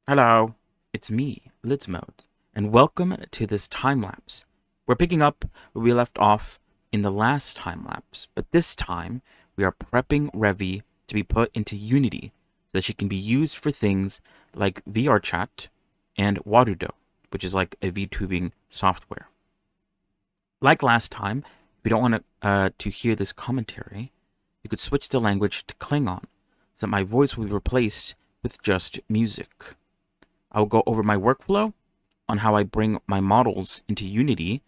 Hello, it's me, Lydsmode, and welcome to this time lapse. We're picking up where we left off in the last time lapse, but this time we are prepping Revy to be put into Unity so that she can be used for things like VRChat and Warudo, which is like a VTubing software. Like last time, if you don't want to hear this commentary, you could switch the language to Klingon so that my voice will be replaced with just music. I will go over my workflow on how I bring my models into Unity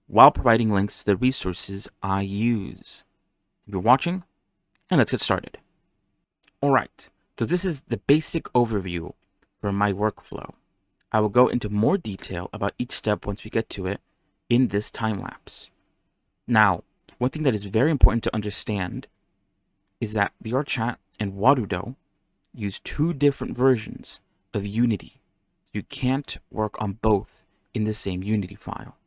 while providing links to the resources I use. If you're watching, and let's get started. Alright, so this is the basic overview for my workflow. I will go into more detail about each step once we get to it in this time lapse. Now, one thing that is very important to understand is that VRChat and Warudo use two different versions of Unity. You can't work on both in the same Unity file.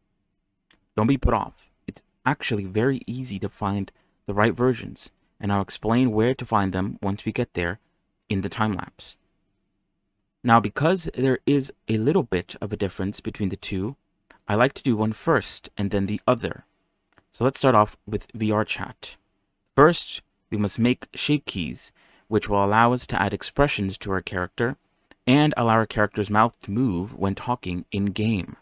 Don't be put off. It's actually very easy to find the right versions, and I'll explain where to find them once we get there in the time lapse. Now, because there is a little bit of a difference between the two, I like to do one first and then the other. So let's start off with VRChat. First, we must make shape keys, which will allow us to add expressions to our character and allow our character's mouth to move when talking in-game.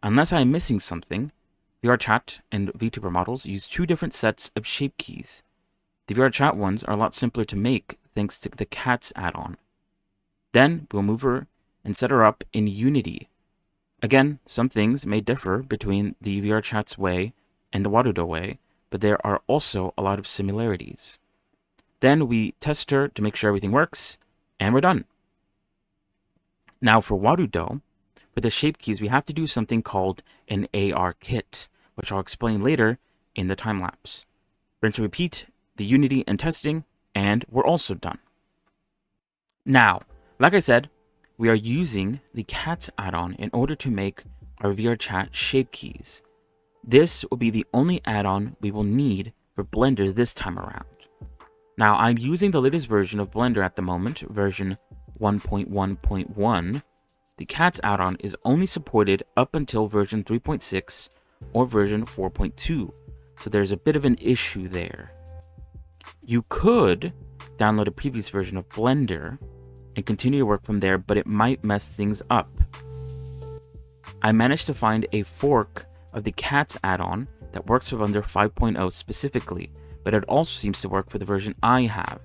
Unless I am missing something, VRChat and VTuber models use two different sets of shape keys. The VRChat ones are a lot simpler to make thanks to the cats add-on. Then we'll move her and set her up in Unity. Again, some things may differ between the VRChat's way and the Warudo way, but there are also a lot of similarities. Then we test her to make sure everything works, and we're done. Now for Warudo, for the shape keys, we have to do something called an AR kit, which I'll explain later in the time lapse. We're going to repeat the Unity and testing, and we're also done. Now, like I said, we are using the cats add-on in order to make our VRChat shape keys. This will be the only add-on we will need for Blender this time around. Now, I'm using the latest version of Blender at the moment, version 1.1.1. The cats add-on is only supported up until version 3.6 or version 4.2, so there's a bit of an issue there. You could download a previous version of Blender and continue your work from there, but it might mess things up. I managed to find a fork of the cats add-on that works for Blender 5.0 specifically, but it also seems to work for the version I have.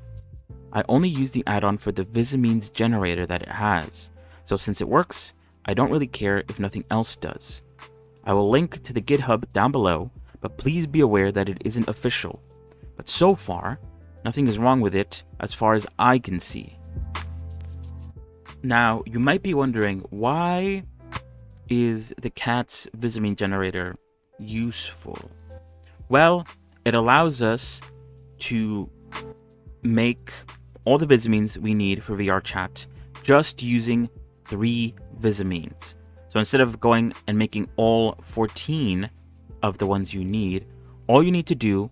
I only use the add-on for the Visameans generator that it has, so since it works, I don't really care if nothing else does. I will link to the GitHub down below, but please be aware that it isn't official. But so far, nothing is wrong with it as far as I can see. Now, you might be wondering, why is the cat's Visamine generator useful? Well, it allows us to make all the Visamines we need for VRChat just using 3 Visamines. So instead of going and making all 14 of the ones you need, all you need to do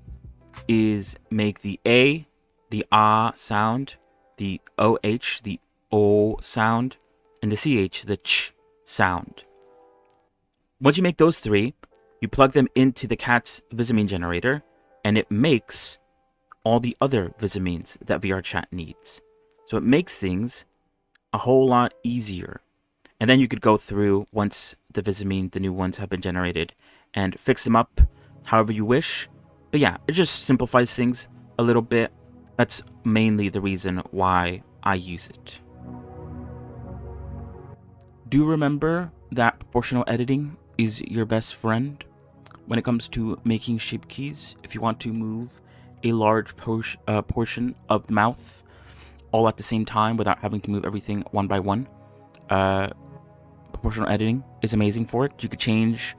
is make the A, the ah sound, the OH, the O sound, and the CH, the ch sound. Once you make those 3, you plug them into the cat's Visamine generator, and it makes all the other Visamines that VRChat needs. So it makes things a whole lot easier. And then you could go through, once the Visamine, the new ones have been generated, and fix them up however you wish. But yeah, it just simplifies things a little bit. That's mainly the reason why I use it. Do remember that proportional editing is your best friend when it comes to making shape keys. If you want to move a large portion of the mouth all at the same time without having to move everything one by one, proportional editing is amazing for it. You could change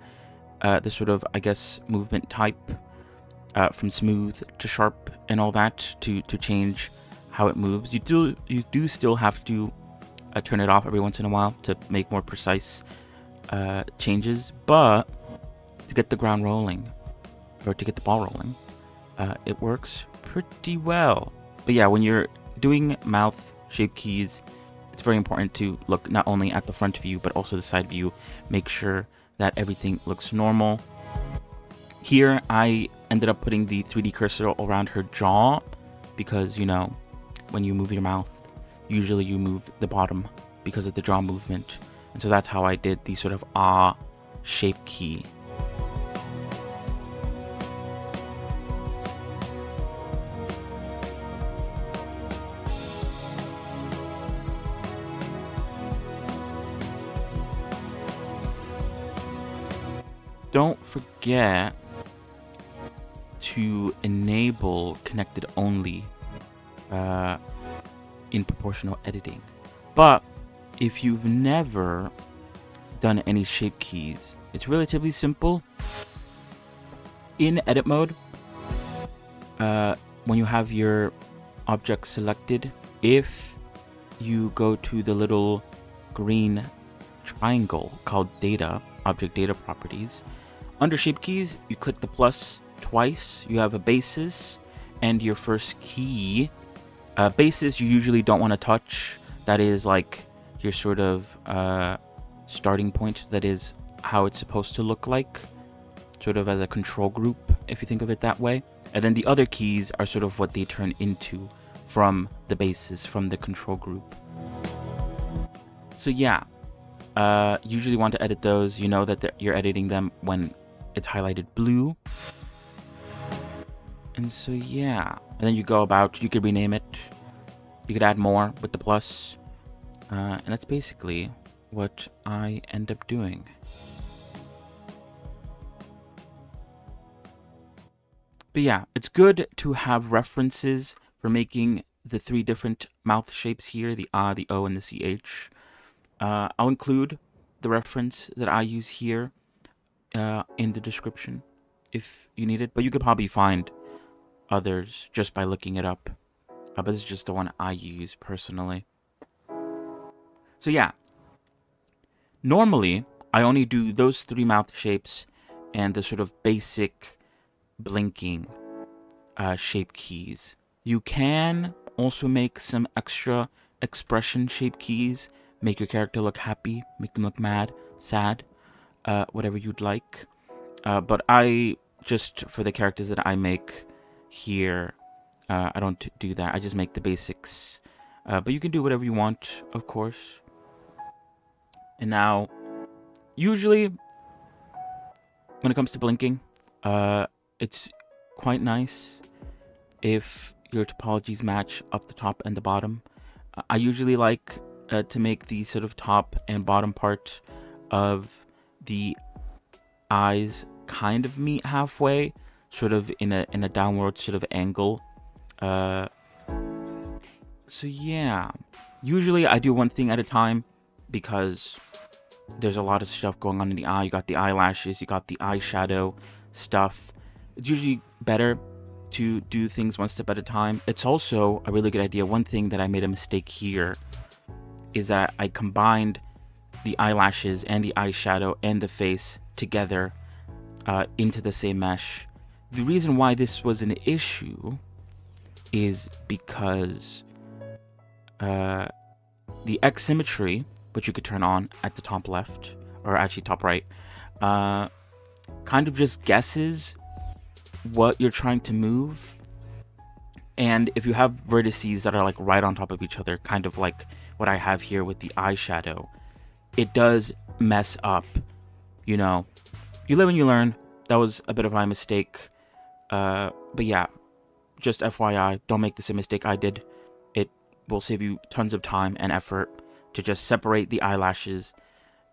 the sort of, I guess, movement type from smooth to sharp and all that to change how it moves. You do still have to turn it off every once in a while to make more precise changes, but to get the ground rolling, or to get the ball rolling, it works pretty well. But yeah, when you're doing mouth shape keys, it's it's very important to look not only at the front view, but also the side view. Make sure that everything looks normal. Here, I ended up putting the 3D cursor around her jaw because, you know, when you move your mouth, usually you move the bottom because of the jaw movement. And so that's how I did the sort of ah shape key. Don't forget to enable connected only in proportional editing. But if you've never done any shape keys, it's relatively simple. In edit mode, when you have your object selected, if you go to the little green triangle called data, object data properties, under shape keys, you click the plus twice. You have a basis and your first key. Basis you usually don't want to touch. That is like your sort of starting point. That is how it's supposed to look like, sort of as a control group, if you think of it that way. And then the other keys are sort of what they turn into from the basis, from the control group. So yeah, usually want to edit those. You know that you're editing them when it's highlighted blue. And so yeah, and then you go about, you could rename it, you could add more with the plus, and that's basically what I end up doing. But yeah, it's good to have references for making the 3 different mouth shapes here, the ah, the o, and the ch. I'll include the reference that I use here in the description if you need it, but you could probably find others just by looking it up. But this is just the one I use personally. So yeah, normally I only do those 3 mouth shapes and the sort of basic blinking shape keys. You can also make some extra expression shape keys, make your character look happy, make them look mad, sad, whatever you'd like. But I just, for the characters that I make here, I don't do that. I just make the basics. But you can do whatever you want, of course. And now, usually, when it comes to blinking, it's quite nice if your topologies match up the top and the bottom. I usually like to make the sort of top and bottom part of the eyes kind of meet halfway, sort of in a downward sort of angle. So yeah, usually I do one thing at a time because there's a lot of stuff going on in the eye. You got the eyelashes, you got the eyeshadow stuff. It's usually better to do things one step at a time. It's also a really good idea. One thing that I made a mistake here is that I combined the eyelashes and the eyeshadow and the face together into the same mesh. The reason why this was an issue is because the X symmetry, which you could turn on at the top left, or actually top right, kind of just guesses what you're trying to move. And if you have vertices that are like right on top of each other, kind of like what I have here with the eyeshadow, it does mess up. You know, you live and you learn. That was a bit of my mistake. But yeah, just FYI, don't make the same mistake I did. It will save you tons of time and effort to just separate the eyelashes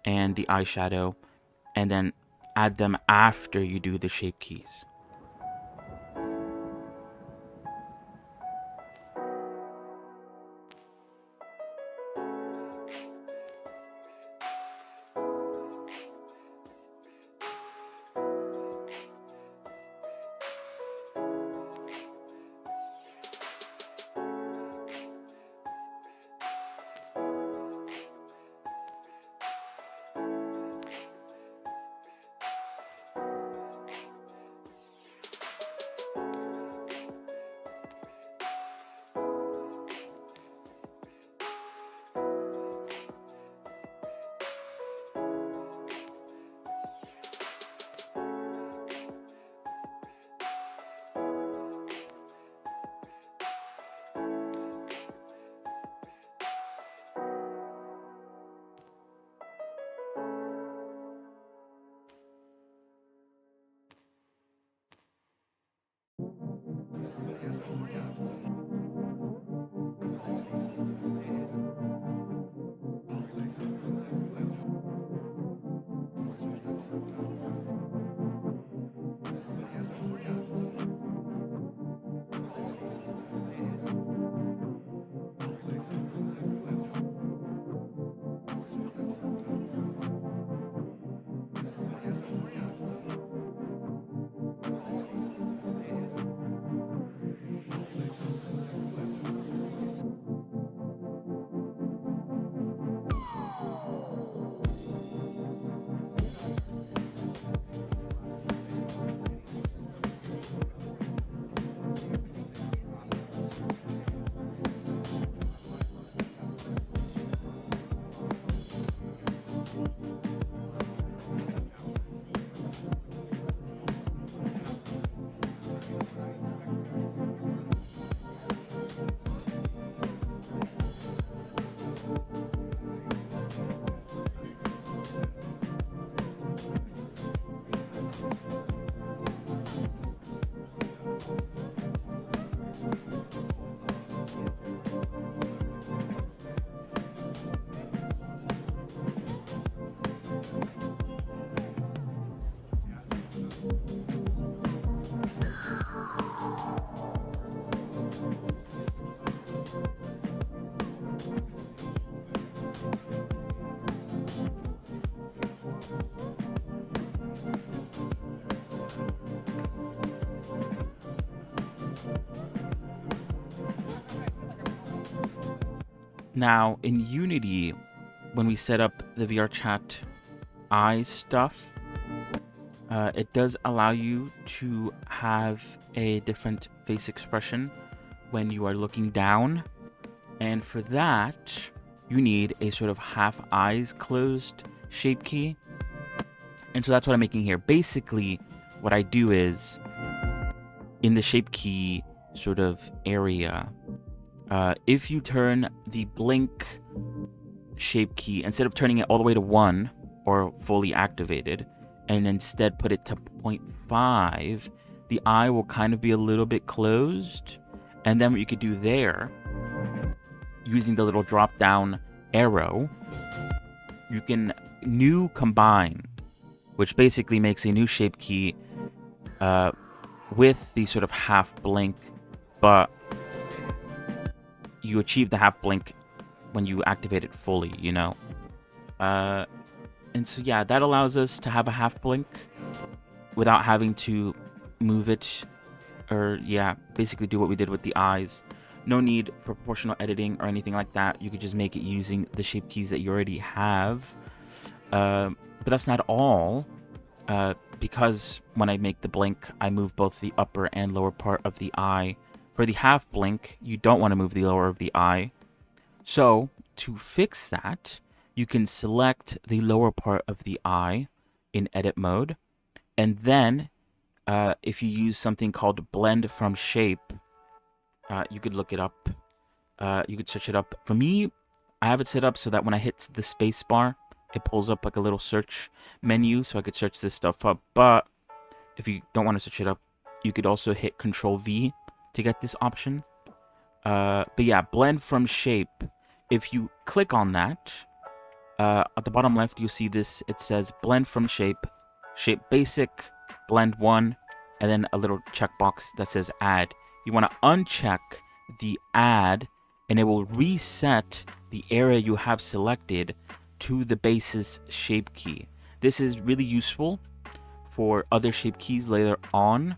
and the eyeshadow and then add them after you do the shape keys. Now, in Unity, when we set up the VRChat eye stuff, it does allow you to have a different face expression when you are looking down. And for that, you need a sort of half eyes closed shape key. And so that's what I'm making here. Basically, what I do is, in the shape key sort of area, if you turn the blink shape key, instead of turning it all the way to 1 or fully activated, and instead put it to 0.5, the eye will kind of be a little bit closed. And then what you could do there, using the little drop down arrow, you can new combine, which basically makes a new shape key with the sort of half blink, but you achieve the half blink when you activate it fully, you know. And so yeah, that allows us to have a half blink without having to move it, or yeah, basically do what we did with the eyes. No need for proportional editing or anything like that. You could just make it using the shape keys that you already have. But that's not all, because when I make the blink, I move both the upper and lower part of the eye. For the half blink, you don't want to move the lower of the eye. So to fix that, you can select the lower part of the eye in edit mode, and then if you use something called blend from shape, you could look it up. You could search it up. For me, I have it set up so that when I hit the space bar, it pulls up like a little search menu, so I could search this stuff up. But if you don't want to search it up, you could also hit Control V to get this option. But yeah, blend from shape. If you click on that, at the bottom left, you'll see this. It says blend from shape, shape basic, blend 1, and then a little checkbox that says add. You want to uncheck the add, and it will reset the area you have selected to the basis shape key. This is really useful for other shape keys later on.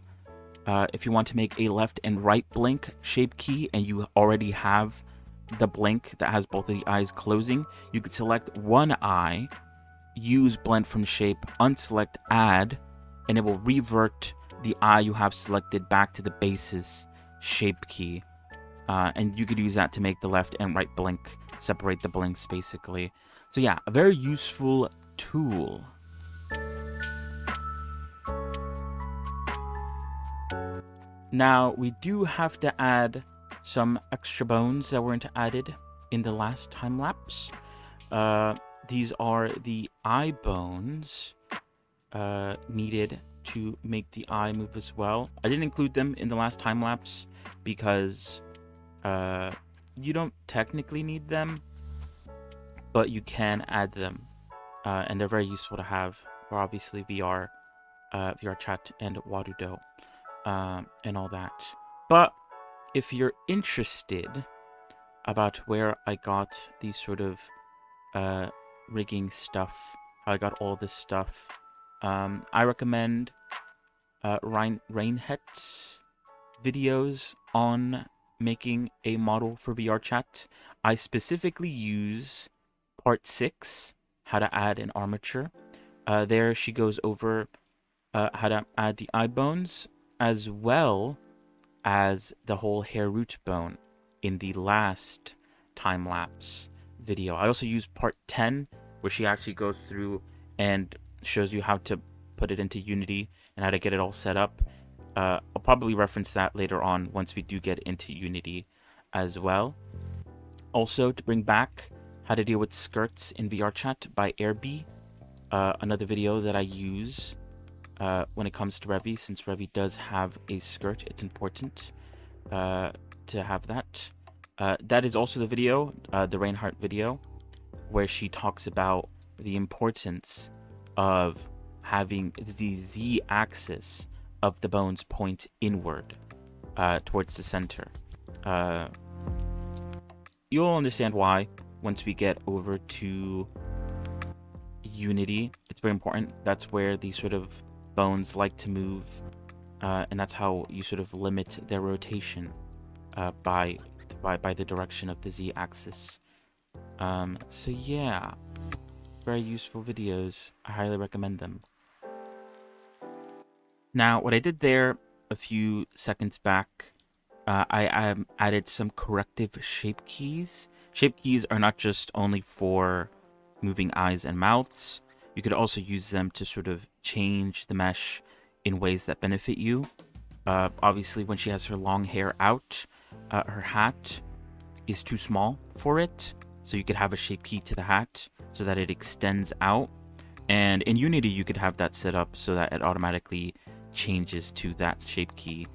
If you want to make a left and right blink shape key and you already have the blink that has both of the eyes closing, you could select one eye, use blend from shape, unselect add, and it will revert the eye you have selected back to the basis shape key. And you could use that to make the left and right blink, separate the blinks basically. So yeah, a very useful tool. Now, we do have to add some extra bones that weren't added in the last time lapse. These are the eye bones needed to make the eye move as well. I didn't include them in the last time lapse because you don't technically need them, but you can add them, and they're very useful to have for obviously VRChat and Warudo. And all that. But if you're interested about where I got these sort of rigging stuff, how I got all this stuff, I recommend Rainhet's videos on making a model for VRChat. I specifically use part 6, how to add an armature. There she goes over how to add the eye bones, as well as the whole hair root bone in the last time-lapse video. I also use part 10, where she actually goes through and shows you how to put it into Unity and how to get it all set up. I'll probably reference that later on once we do get into Unity as well. Also, to bring back How to Deal with Skirts in VRChat by Revy. Another video that I use when it comes to Revy, since Revy does have a skirt, it's important to have that. That is also the video, the Reinhardt video, where she talks about the importance of having the z-axis of the bones point inward towards the center. You'll understand why once we get over to Unity. It's very important. That's where the sort of bones like to move, and that's how you sort of limit their rotation by the direction of the z-axis. So yeah, very useful videos. I highly recommend them. Now, what I did there a few seconds back, I added some corrective shape keys. Shape keys are not just only for moving eyes and mouths. You could also use them to sort of change the mesh in ways that benefit you. Obviously, when she has her long hair out, her hat is too small for it. So you could have a shape key to the hat so that it extends out. And in Unity, you could have that set up so that it automatically changes to that shape key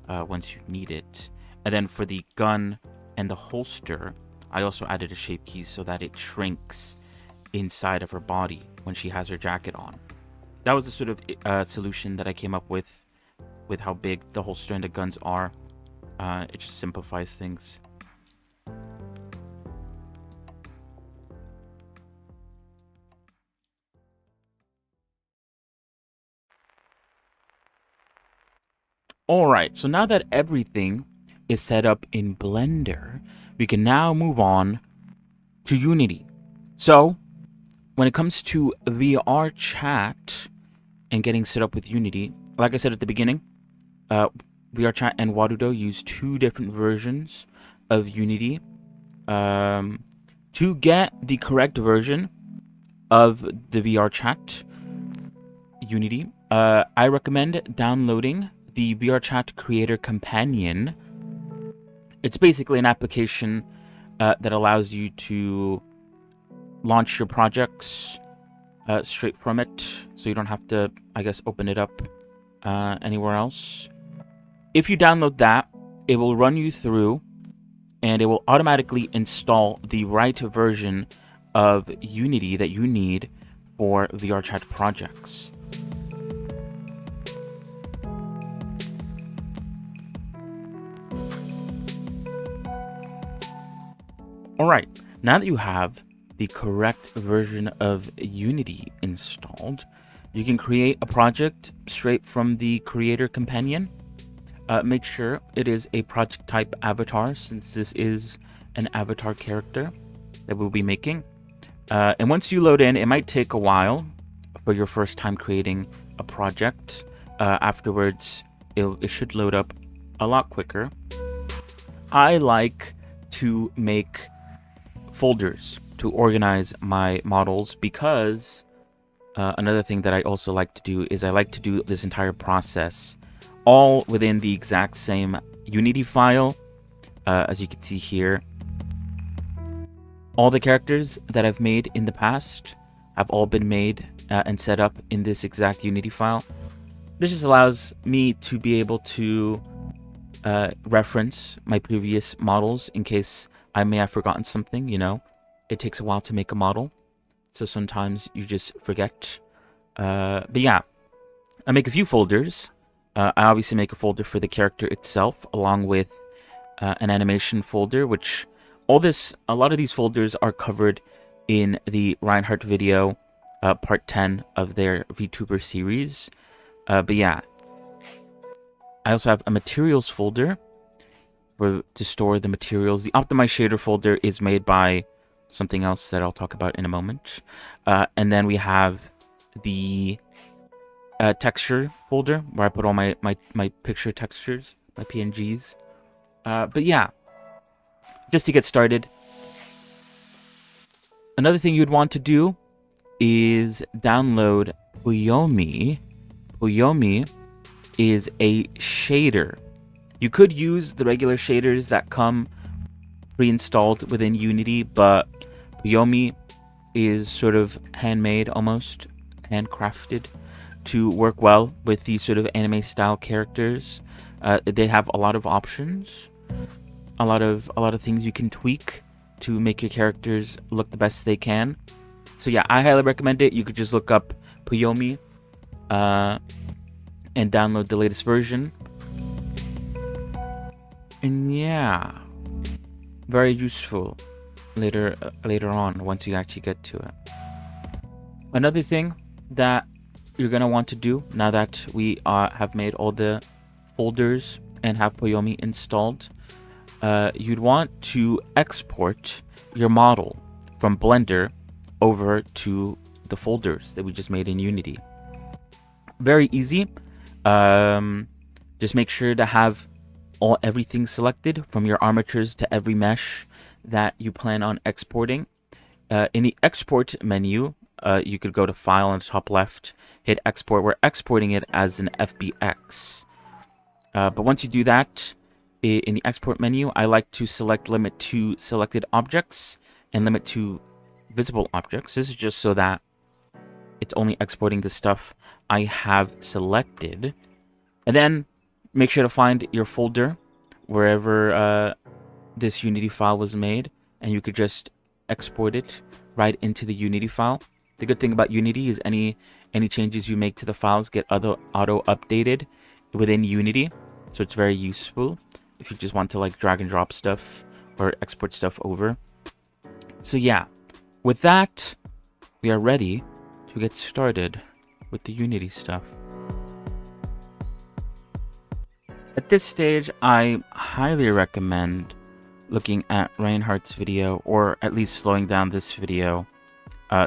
once you need it. And then for the gun and the holster, I also added a shape key so that it shrinks inside of her body when she has her jacket on. That was the sort of solution that I came up with how big the holster and the guns are. It just simplifies things. Alright, so now that everything is set up in Blender, we can now move on to Unity. So, when it comes to VRChat and getting set up with Unity, like I said at the beginning, VRChat and Warudo use two different versions of Unity. To get the correct version of the VRChat Unity, I recommend downloading the VRChat Creator Companion. It's basically an application that allows you to launch your projects straight from it, so you don't have to, I guess, open it up anywhere else. If you download that, it will run you through and it will automatically install the right version of Unity that you need for VRChat projects. Alright, now that you have the correct version of Unity installed, you can create a project straight from the Creator Companion. Make sure it is a project type avatar, since this is an avatar character that we'll be making. And once you load in, it might take a while for your first time creating a project. Afterwards, it should load up a lot quicker. I like to make folders to organize my models because another thing that I also like to do is I like to do this entire process all within the exact same Unity file. As you can see here, all the characters that I've made in the past have all been made and set up in this exact Unity file. This just allows me to be able to reference my previous models in case I may have forgotten something, you know. It takes a while to make a model, so sometimes you just forget. But yeah, I make a few folders. I obviously make a folder for the character itself, along with an animation folder, which a lot of these folders are covered in the Reinhardt video, part 10 of their VTuber series. But yeah, I also have a materials folder to store the materials. The optimized shader folder is made by something else that I'll talk about in a moment. And then we have the texture folder where I put all my picture textures, my PNGs. But yeah, just to get started, another thing you'd want to do is download Puyomi. Puyomi is a shader. You could use the regular shaders that come pre-installed within Unity, but Puyomi is sort of handmade, almost handcrafted, to work well with these sort of anime style characters. They have a lot of options, a lot of things you can tweak to make your characters look the best they can. So yeah, I highly recommend it. You could just look up Puyomi and download the latest version. And yeah, very useful later on once you actually get to it. Another thing that you're gonna want to do now that we have made all the folders and have Puyomi installed, you'd want to export your model from Blender over to the folders that we just made in Unity. Very easy. Just make sure to have everything selected, from your armatures to every mesh that you plan on exporting. In the export menu, you could go to File on the top left, hit Export. We're exporting it as an FBX. But once you do that, in the export menu, I like to select Limit to Selected Objects and Limit to Visible Objects. This is just so that it's only exporting the stuff I have selected. And then make sure to find your folder wherever this Unity file was made, and you could just export it right into the Unity file. The good thing about Unity is any changes you make to the files get auto updated within Unity, so it's very useful if you just want to like drag and drop stuff or export stuff over. So yeah, with that, we are ready to get started with the Unity stuff. At this stage, I highly recommend looking at Reinhardt's video, or at least slowing down this video,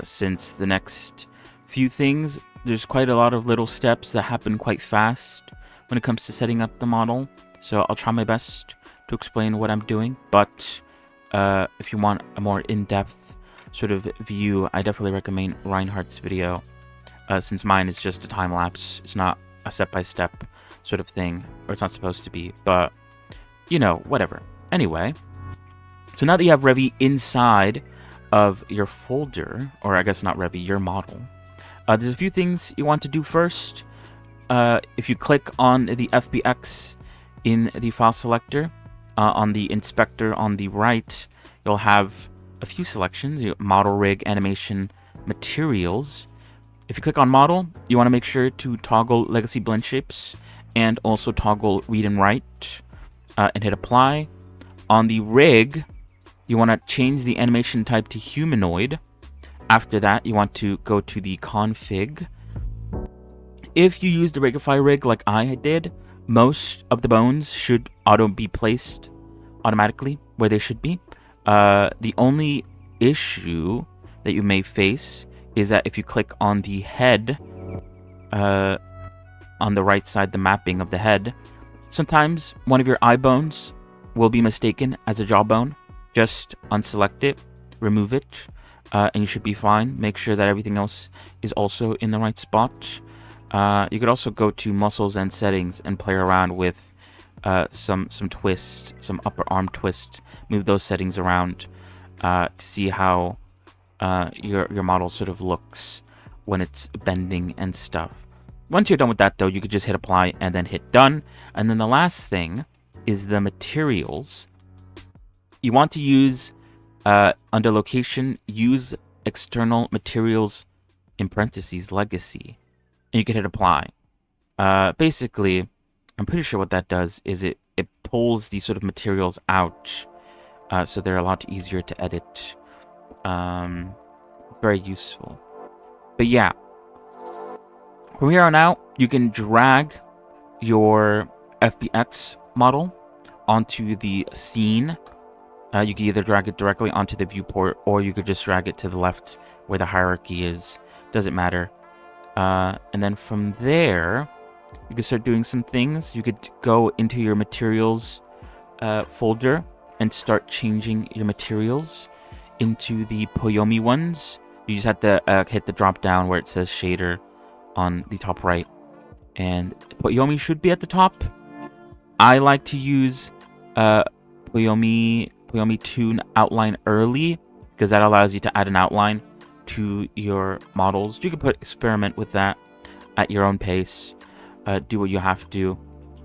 since the next few things, there's quite a lot of little steps that happen quite fast when it comes to setting up the model. So I'll try my best to explain what I'm doing, but if you want a more in-depth sort of view, I definitely recommend Reinhardt's video, since mine is just a time lapse. It's not a step-by-step sort of thing, or it's not supposed to be, but you know, whatever. Anyway, so now that you have Revy inside of your folder, or I guess not Revy, your model, there's a few things you want to do first. If you click on the FBX in the file selector, on the inspector on the right, you'll have a few selections: model, rig, animation, materials. If you click on model, you want to make sure to toggle legacy blend shapes and also toggle read and write, and hit apply. On the rig, you want to change the animation type to humanoid. After that, you want to go to the config. If you use the Rigify rig like I did, most of the bones should be placed automatically where they should be. The only issue that you may face is that if you click on the head, on the right side, the mapping of the head, sometimes one of your eye bones will be mistaken as a jawbone. Just unselect it, remove it, and you should be fine. Make sure that everything else is also in the right spot. You could also go to muscles and settings and play around with some twist, some upper arm twist. Move those settings around to see how your model sort of looks when it's bending and stuff. Once you're done with that, though, you could just hit apply and then hit done. And then the last thing is the materials. You want to use, under location, use external materials, in parentheses, legacy. And you can hit apply. Basically, I'm pretty sure what that does is it pulls these sort of materials out, so they're a lot easier to edit. It's very useful. But yeah, from here on out, you can drag your FBX model onto the scene. You can either drag it directly onto the viewport, or you could just drag it to the left where the hierarchy is. Doesn't matter. And then from there, you can start doing some things. You could go into your materials folder and start changing your materials into the Puyomi ones. You just have to hit the drop down where it says shader on the top right, and Puyomi should be at the top. I like to use Puyomi Toon Outline Early because that allows you to add an outline to your models. You can experiment with that at your own pace. Do what you have to.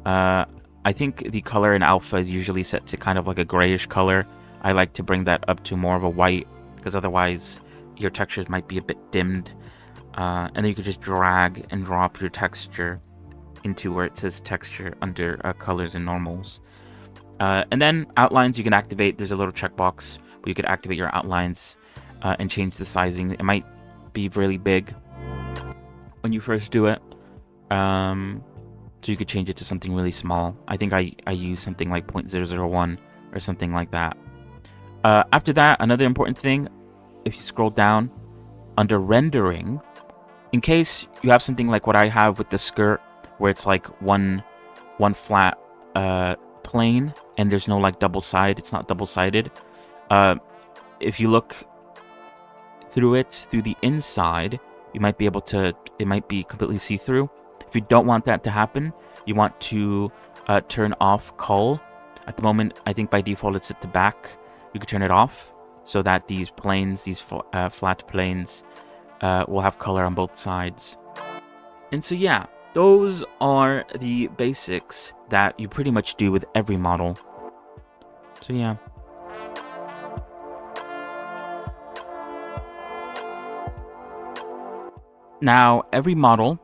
I think the color in alpha is usually set to kind of like a grayish color. I like to bring that up to more of a white, because otherwise your textures might be a bit dimmed. And then you could just drag and drop your texture into where it says texture under colors and normals. And then outlines you can activate. There's a little checkbox where you could activate your outlines and change the sizing. It might be really big when you first do it. So you could change it to something really small. I think I use something like 0.001 or something like that. After that, another important thing, if you scroll down under rendering, in case you have something like what I have with the skirt, where it's like one flat plane and there's no like double side, it's not double sided. If you look through it through the inside, you might be able to, it might be completely see-through. If you don't want that to happen, you want to turn off cull. At the moment, I think by default it's set to back. You can turn it off so that these planes, these flat planes, will have color on both sides. And so yeah, those are the basics that you pretty much do with every model. So yeah. Now, every model,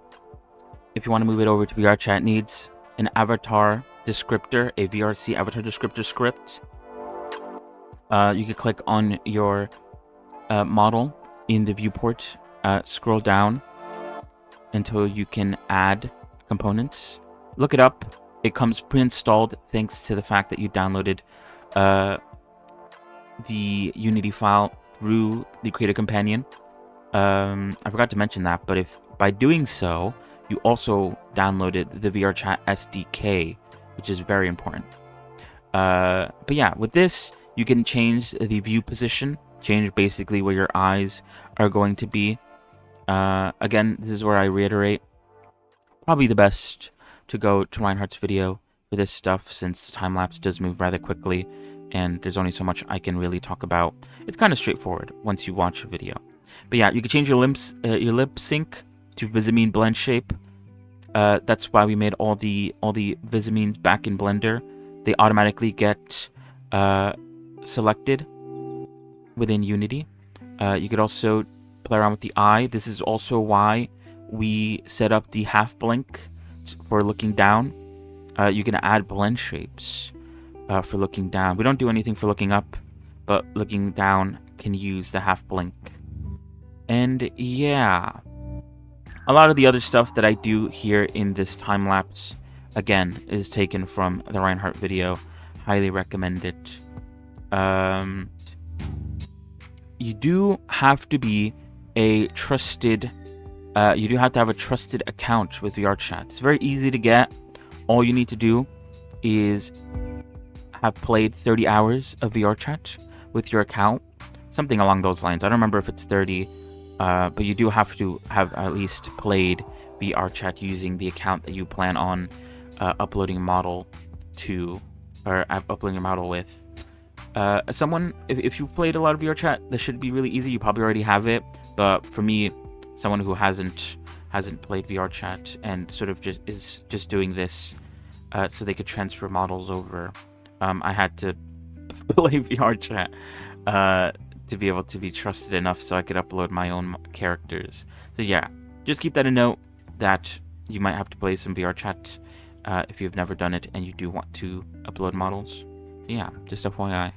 if you want to move it over to VRChat, needs an avatar descriptor, a VRC avatar descriptor script. You can click on your model in the viewport, scroll down until you can add components. Look it up. It comes pre-installed thanks to the fact that you downloaded the Unity file through the Creator Companion. I forgot to mention that, but if by doing so, you also downloaded the VRChat SDK, which is very important. But yeah, with this, you can change the view position, change basically where your eyes are going to be. Again, this is where I reiterate, probably the best to go to Reinhardt's video for this stuff, since time-lapse does move rather quickly, and there's only so much I can really talk about. It's kind of straightforward once you watch a video. But yeah, you can change your lip sync to Visamine blend shape. That's why we made all the Visamines back in Blender. They automatically get selected within Unity. You could also play around with the eye. This is also why we set up the half blink for looking down. You can add blend shapes for looking down. We don't do anything for looking up, but looking down can use the half blink. And yeah, a lot of the other stuff that I do here in this time lapse, again, is taken from the Reinhardt video. Highly recommend it. You do have to be a trusted, you do have to have a trusted account with VRChat. It's very easy to get. All you need to do is have played 30 hours of VRChat with your account. Something along those lines. I don't remember if it's 30, but you do have to have at least played VRChat using the account that you plan on uploading a model to, or uploading a model with. Someone, if you've played a lot of VRChat, this should be really easy. You probably already have it, but for me, someone who hasn't played VRChat and sort of is just doing this so they could transfer models over, I had to play VRChat to be able to be trusted enough so I could upload my own characters. So yeah, just keep that in note that you might have to play some VRChat if you've never done it and you do want to upload models. Yeah, just FYI.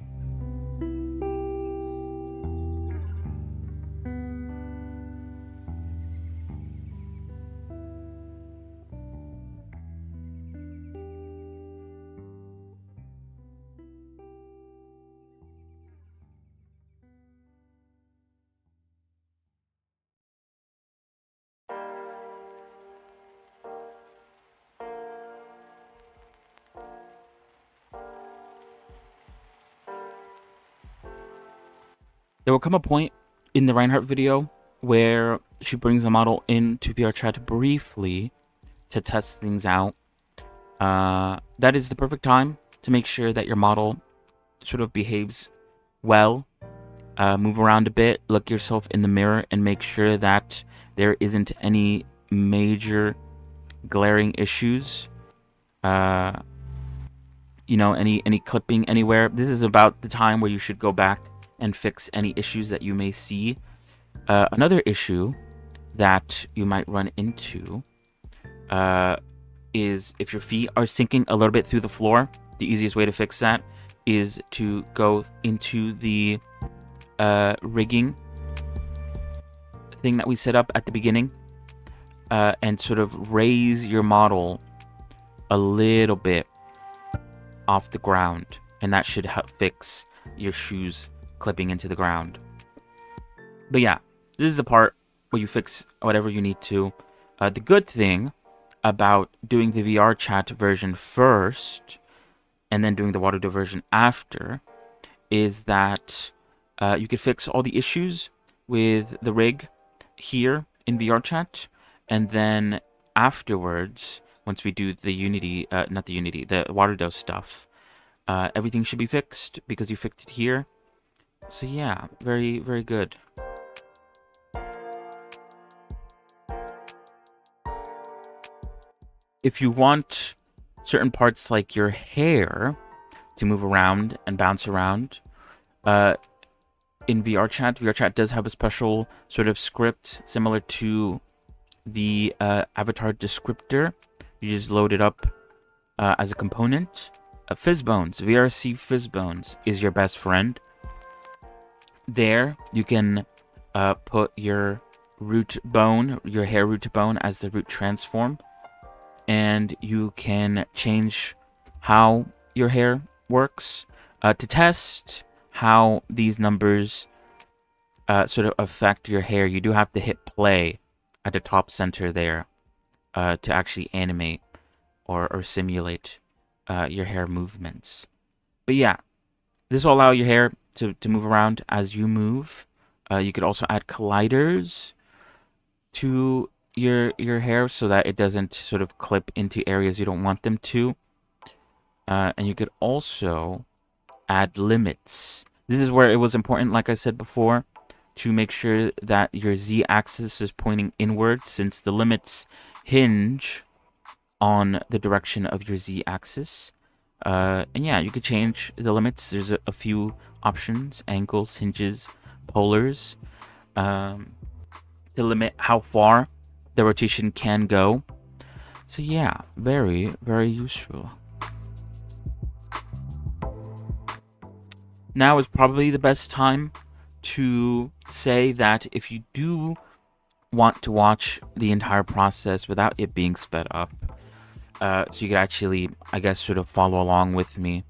There will come a point in the Reinhardt video where she brings a model into VRChat briefly to test things out. That is the perfect time to make sure that your model sort of behaves well Move around a bit, look yourself in the mirror, and make sure that there isn't any major glaring issues. Any clipping anywhere. This is about the time where you should go back and fix any issues that you may see. Another issue that you might run into is if your feet are sinking a little bit through the floor. The easiest way to fix that is to go into the rigging thing that we set up at the beginning and sort of raise your model a little bit off the ground, and that should help fix your shoes clipping into the ground. But yeah, this is the part where you fix whatever you need to. The good thing about doing the VRChat version first and then doing the Warudo version after is that you could fix all the issues with the rig here in VRChat, and then afterwards, once we do the the Warudo stuff, everything should be fixed because you fixed it here. So yeah, very, very good. If you want certain parts like your hair to move around and bounce around, in VRChat does have a special sort of script similar to the avatar descriptor. You just load it up as a component. Fizzbones, VRC Fizzbones is your best friend. There, you can put your root bone, your hair root bone as the root transform. And you can change how your hair works. To test how these numbers sort of affect your hair, you do have to hit play at the top center there to actually animate or simulate your hair movements. But yeah, this will allow your hair to move around as you move. You could also add colliders to your hair so that it doesn't sort of clip into areas you don't want them to. And you could also add limits. This is where it was important, like I said before, to make sure that your z-axis is pointing inward, since the limits hinge on the direction of your z-axis. And yeah, you could change the limits. There's a few options: angles, hinges, polars, to limit how far the rotation can go. So yeah, very, very useful. Now is probably the best time to say that if you do want to watch the entire process without it being sped up, so you could actually, I guess, sort of follow along with me.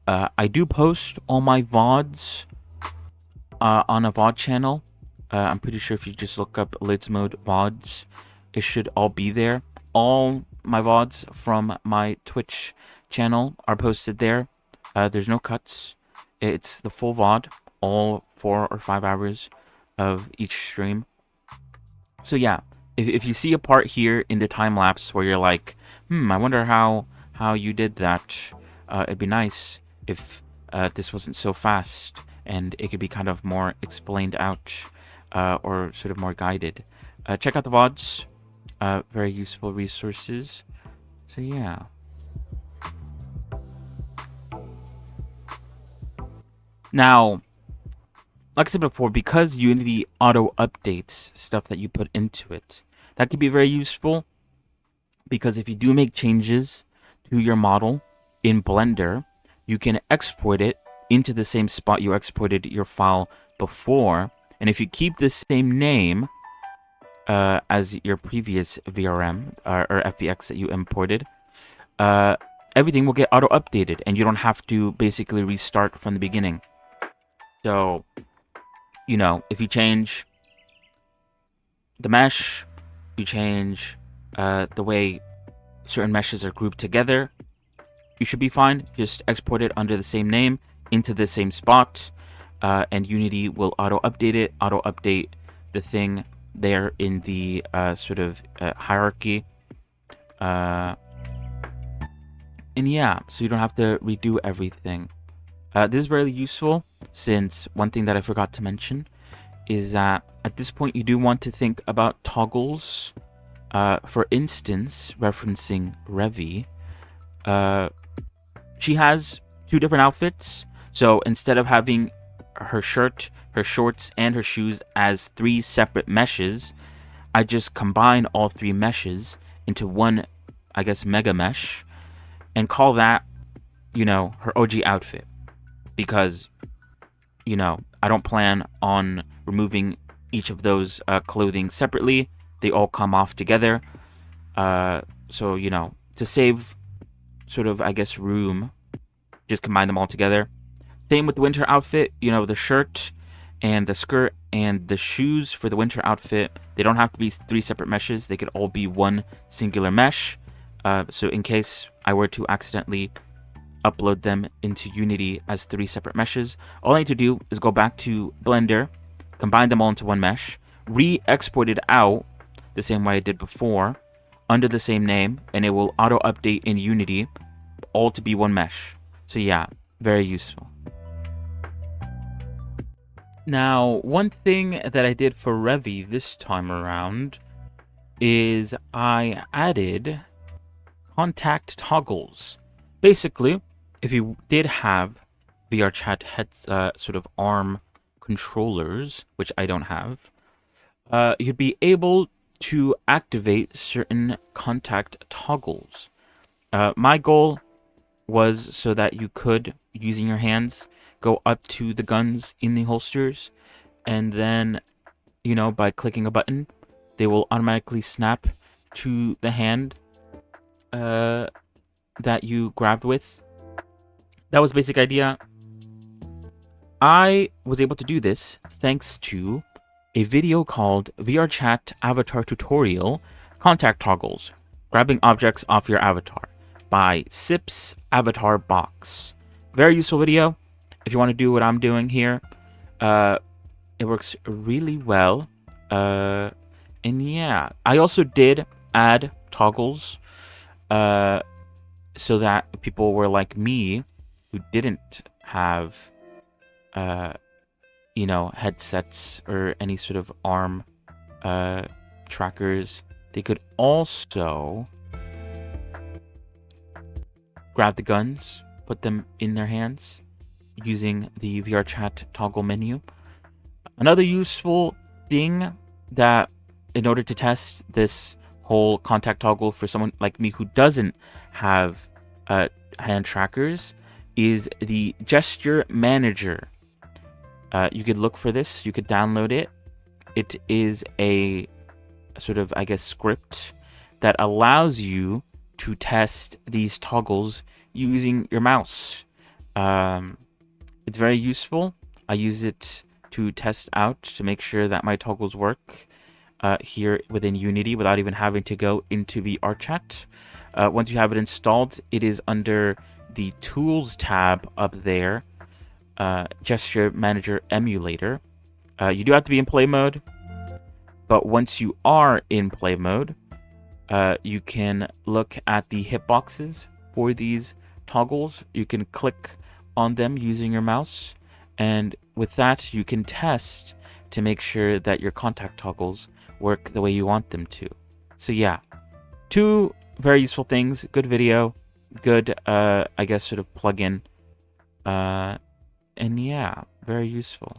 I do post all my VODs on a VOD channel. I'm pretty sure if you just look up Lydsmode VODs, it should all be there. All my VODs from my Twitch channel are posted there. There's no cuts. It's the full VOD, all 4 or 5 hours of each stream. So yeah, if you see a part here in the time lapse where you're like, I wonder how you did that, it'd be nice if this wasn't so fast and it could be kind of more explained out or sort of more guided. Check out the VODs, very useful resources. So yeah. Now, like I said before, because Unity auto updates stuff that you put into it, that could be very useful, because if you do make changes to your model in Blender, you can export it into the same spot you exported your file before, and if you keep the same name as your previous VRM or FBX that you imported, everything will get auto updated and you don't have to basically restart from the beginning. So, if you change the mesh, you change the way certain meshes are grouped together, you should be fine. Just export it under the same name into the same spot, and Unity will auto-update it, auto-update the thing there in the sort of hierarchy. And yeah, so you don't have to redo everything. This is really useful since one thing that I forgot to mention is that at this point you do want to think about toggles. For instance, referencing Revy, she has two different outfits. So instead of having her shirt, her shorts, and her shoes as three separate meshes, I just combine all three meshes into one, I guess, mega mesh and call that, her OG outfit. Because, I don't plan on removing each of those clothing separately. They all come off together. So, to save sort of, I guess, room, just combine them all together. Same with the winter outfit, the shirt and the skirt and the shoes for the winter outfit. They don't have to be three separate meshes. They could all be one singular mesh. So in case I were to accidentally upload them into Unity as three separate meshes, all I need to do is go back to Blender, combine them all into one mesh, re-export it out the same way I did before, under the same name, and it will auto-update in Unity, all to be one mesh. So yeah, very useful. Now, one thing that I did for Revy this time around is I added contact toggles. Basically, if you did have VRChat sort of ARM controllers, which I don't have, you'd be able to activate certain contact toggles. My goal was so that you could, using your hands, go up to the guns in the holsters, and then, by clicking a button, they will automatically snap to the hand that you grabbed with. That was the basic idea. I was able to do this thanks to a video called VRChat Avatar Tutorial Contact Toggles, Grabbing Objects Off Your Avatar by Sips Avatar Box. Very useful video. If you want to do what I'm doing here, it works really well. And yeah, I also did add toggles so that people were like me who didn't have headsets or any sort of ARM trackers. They could also grab the guns, put them in their hands using the VRChat toggle menu. Another useful thing that, in order to test this whole contact toggle for someone like me who doesn't have hand trackers, is the gesture manager. You could look for this, you could download it. It is a sort of, I guess, script that allows you to test these toggles using your mouse. It's very useful. I use it to test out to make sure that my toggles work here within Unity without even having to go into VRChat. Once you have it installed, it is under the Tools tab up there, Gesture Manager Emulator. You do have to be in play mode, but once you are in play mode, you can look at the hitboxes for these toggles. You can click on them using your mouse, and with that you can test to make sure that your contact toggles work the way you want them to. So yeah, two very useful things. Good video, good I guess sort of plugin, and yeah, very useful.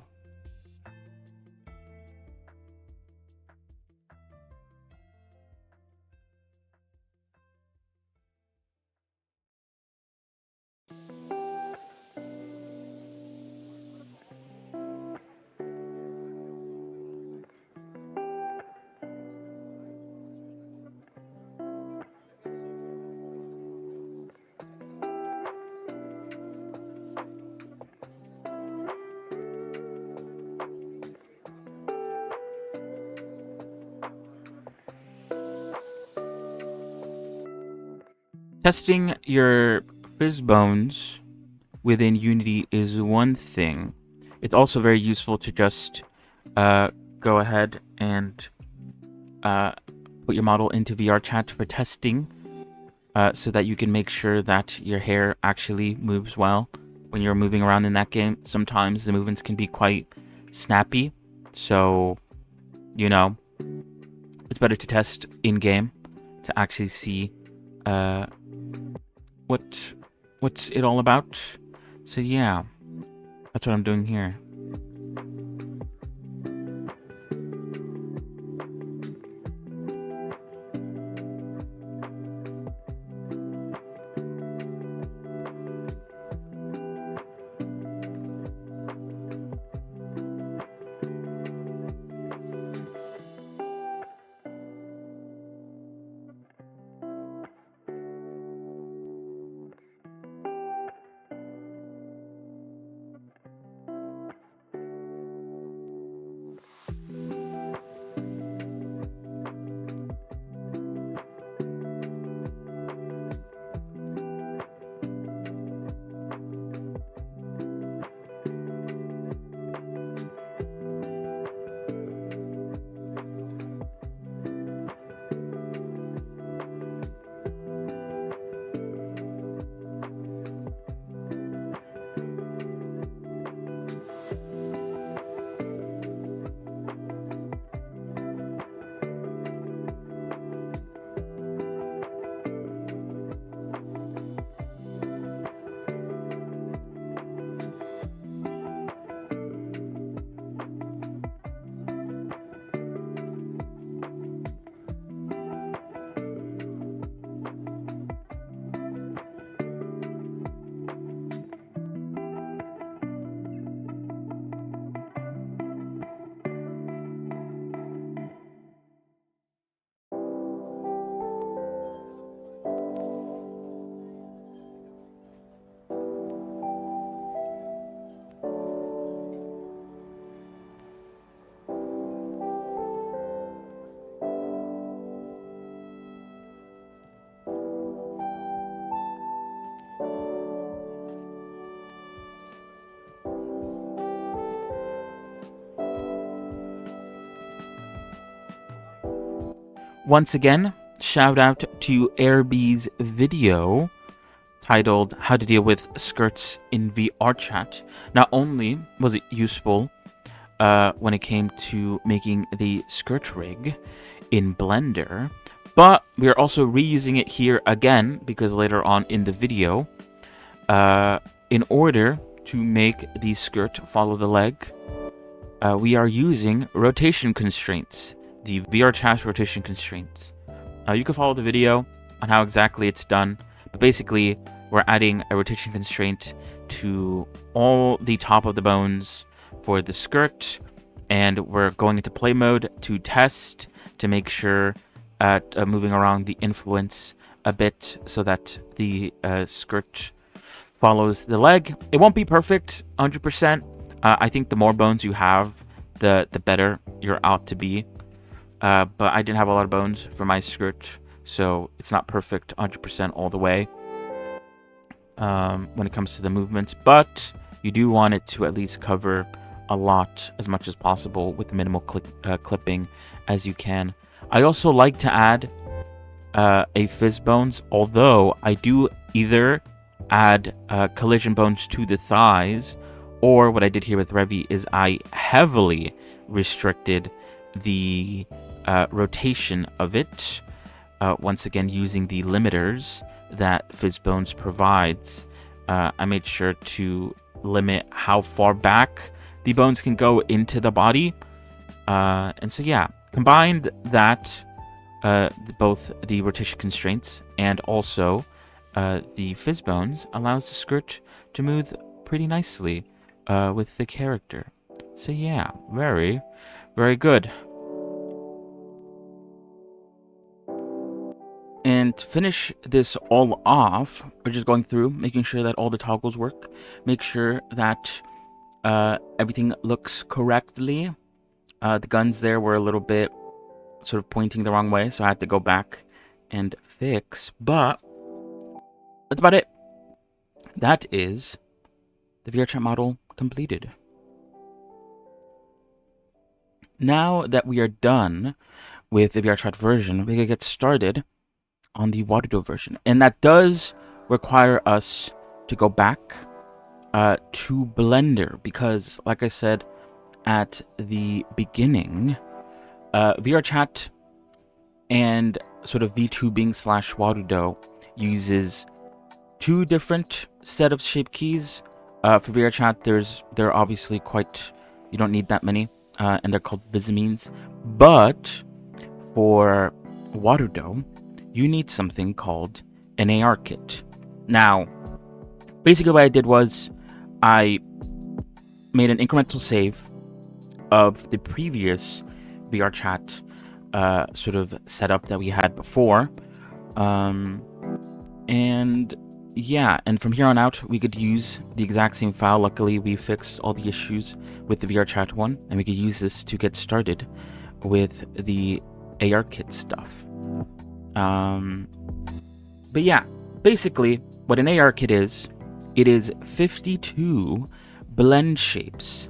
Testing your fizz bones within Unity is one thing. It's also very useful to just go ahead and put your model into VRChat for testing, so that you can make sure that your hair actually moves well when you're moving around in that game, sometimes the movements can be quite snappy. So, you know, it's better to test in-game to actually see what's it all about. So yeah, that's what I'm doing here. Once again, shout out to Airbee's video titled How to Deal with Skirts in VRChat. Not only was it useful when it came to making the skirt rig in Blender, but we are also reusing it here again because later on in the video, in order to make the skirt follow the leg, we are using rotation constraints, the VRChat rotation constraints. You can follow the video on how exactly it's done, but basically we're adding a rotation constraint to all the top of the bones for the skirt, and we're going into play mode to test to make sure at moving around the influence a bit so that the skirt follows the leg. It won't be perfect 100%. I think the more bones you have, the better you're out to be. But I didn't have a lot of bones for my skirt, so it's not perfect 100% all the way when it comes to the movements. But you do want it to at least cover a lot, as much as possible, with minimal clipping as you can. I also like to add a fizz bones, although I do either add collision bones to the thighs, or what I did here with Revy is I heavily restricted the rotation of it, once again using the limiters that Fizzbones provides. I made sure to limit how far back the bones can go into the body, and so yeah, combined that both the rotation constraints and also the Fizzbones allows the skirt to move pretty nicely with the character. So yeah, very, very good. And to finish this all off, we're just going through, making sure that all the toggles work, make sure that everything looks correctly. The guns there were a little bit sort of pointing the wrong way, so I had to go back and fix, but that's about it. That is the VRChat model completed. Now that we are done with the VRChat version, we can get started on the Warudo version, and that does require us to go back to Blender, because like I said at the beginning, VRChat and sort of VTubing / Warudo uses two different set of shape keys. For VRChat, they're obviously quite, you don't need that many, and they're called Visamines. But for Warudo, you need something called an AR kit. Now, basically what I did was I made an incremental save of the previous VRChat sort of setup that we had before. And yeah, and from here on out, we could use the exact same file. Luckily, we fixed all the issues with the VRChat one, and we could use this to get started with the AR kit stuff. But yeah, basically, what an AR kit is, it is 52 blend shapes,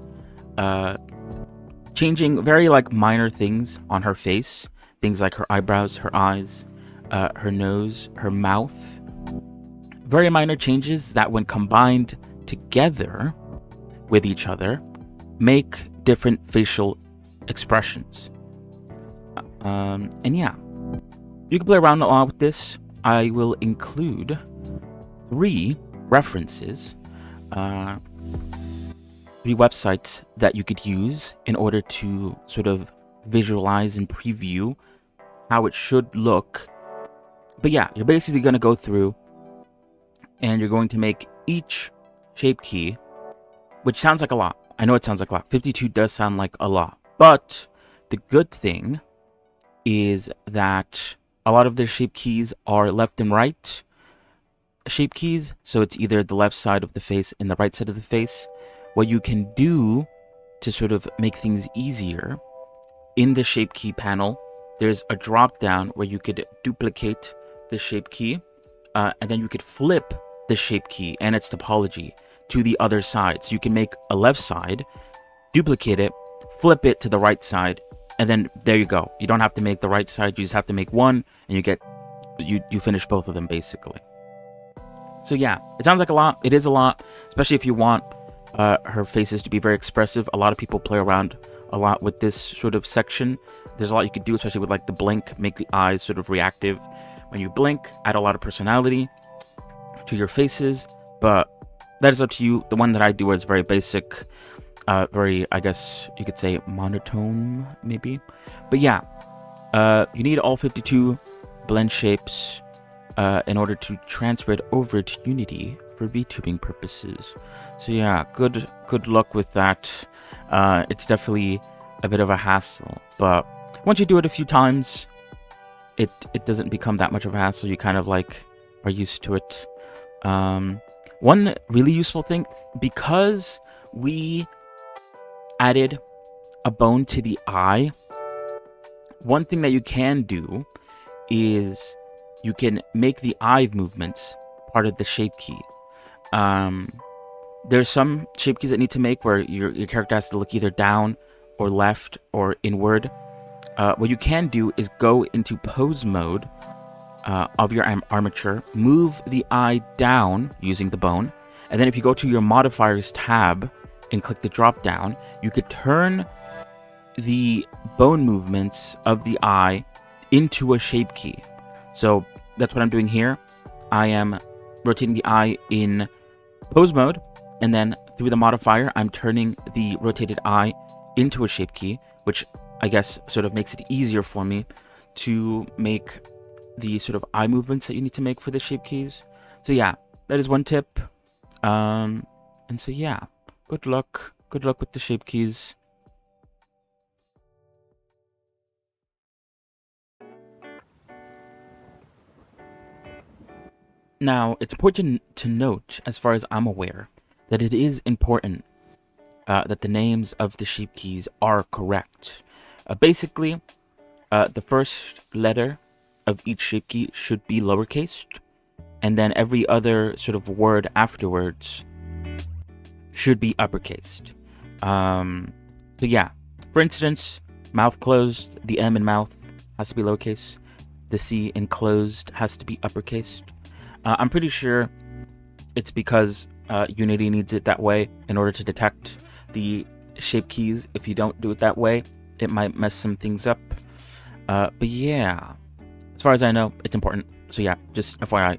changing very like minor things on her face, things like her eyebrows, her eyes, her nose, her mouth. Very minor changes that when combined together with each other make different facial expressions. And yeah, you can play around a lot with this. I will include 3 references, 3 websites that you could use in order to sort of visualize and preview how it should look. But yeah, you're basically going to go through and you're going to make each shape key, which sounds like a lot. I know it sounds like a lot. 52 does sound like a lot. But the good thing is that a lot of their shape keys are left and right shape keys. So it's either the left side of the face and the right side of the face. What you can do to sort of make things easier, in the shape key panel, there's a drop down where you could duplicate the shape key, and then you could flip the shape key and its topology to the other side. So you can make a left side, duplicate it, flip it to the right side, and then there you go. You don't have to make the right side, you just have to make one, and you finish both of them basically. So yeah, it sounds like a lot. It is a lot, especially if you want her faces to be very expressive. A lot of people play around a lot with this sort of section. There's a lot you could do, especially with like the blink, make the eyes sort of reactive when you blink, add a lot of personality to your faces, but that is up to you. The one that I do is very basic, very, I guess you could say monotone maybe. But yeah, you need all 52 blend shapes in order to transfer it over to Unity for VTubing purposes. So yeah, good luck with that. It's definitely a bit of a hassle, but once you do it a few times, it doesn't become that much of a hassle. You kind of like are used to it. One really useful thing, because we added a bone to the eye, one thing that you can do is you can make the eye movements part of the shape key. There's some shape keys that need to make where your character has to look either down or left or inward. What you can do is go into pose mode of your armature, move the eye down using the bone, and then if you go to your modifiers tab and click the drop down, you could turn the bone movements of the eye into a shape key. So that's what I'm doing here. I am rotating the eye in pose mode, and then through the modifier, I'm turning the rotated eye into a shape key, which I guess sort of makes it easier for me to make the sort of eye movements that you need to make for the shape keys. So yeah, that is one tip. And so yeah, good luck with the shape keys. Now, it's important to note, as far as I'm aware, that it is important that the names of the shape keys are correct. Basically, the first letter of each shape key should be lowercase, and then every other sort of word afterwards should be uppercase. So yeah, for instance, mouth closed, the M in mouth has to be lowercase, the C in closed has to be uppercase. I'm pretty sure it's because Unity needs it that way in order to detect the shape keys. If you don't do it that way, it might mess some things up. But yeah, as far as I know, it's important. So yeah, just FYI.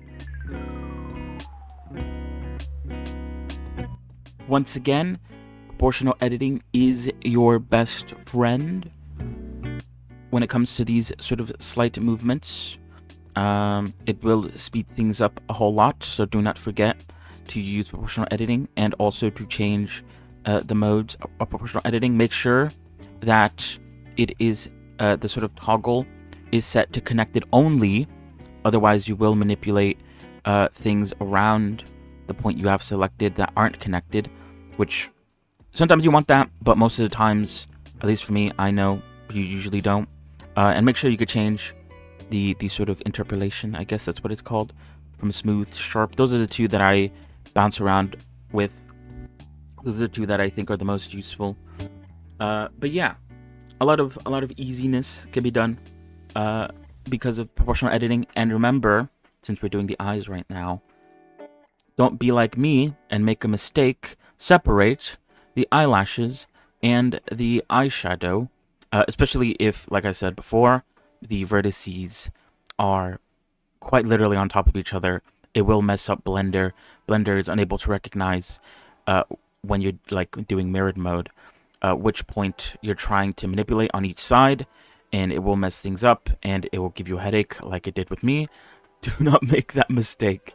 Once again, proportional editing is your best friend when it comes to these sort of slight movements. It will speed things up a whole lot, so do not forget to use proportional editing and also to change the modes of proportional editing. Make sure that it is the sort of toggle is set to connected only, otherwise you will manipulate things around the point you have selected that aren't connected, which sometimes you want that, but most of the times, at least for me, I know you usually don't. And make sure you could change the sort of interpolation, I guess that's what it's called, from smooth to sharp. Those are the two that I bounce around with. Those are the two that I think are the most useful. But yeah, a lot of easiness can be done because of proportional editing. And remember, since we're doing the eyes right now, don't be like me and make a mistake. Separate the eyelashes and the eyeshadow, especially if, like I said before, the vertices are quite literally on top of each other. It will mess up Blender. Blender is unable to recognize when you're like doing mirrored mode which point you're trying to manipulate on each side, and it will mess things up and it will give you a headache like it did with me. Do not make that mistake.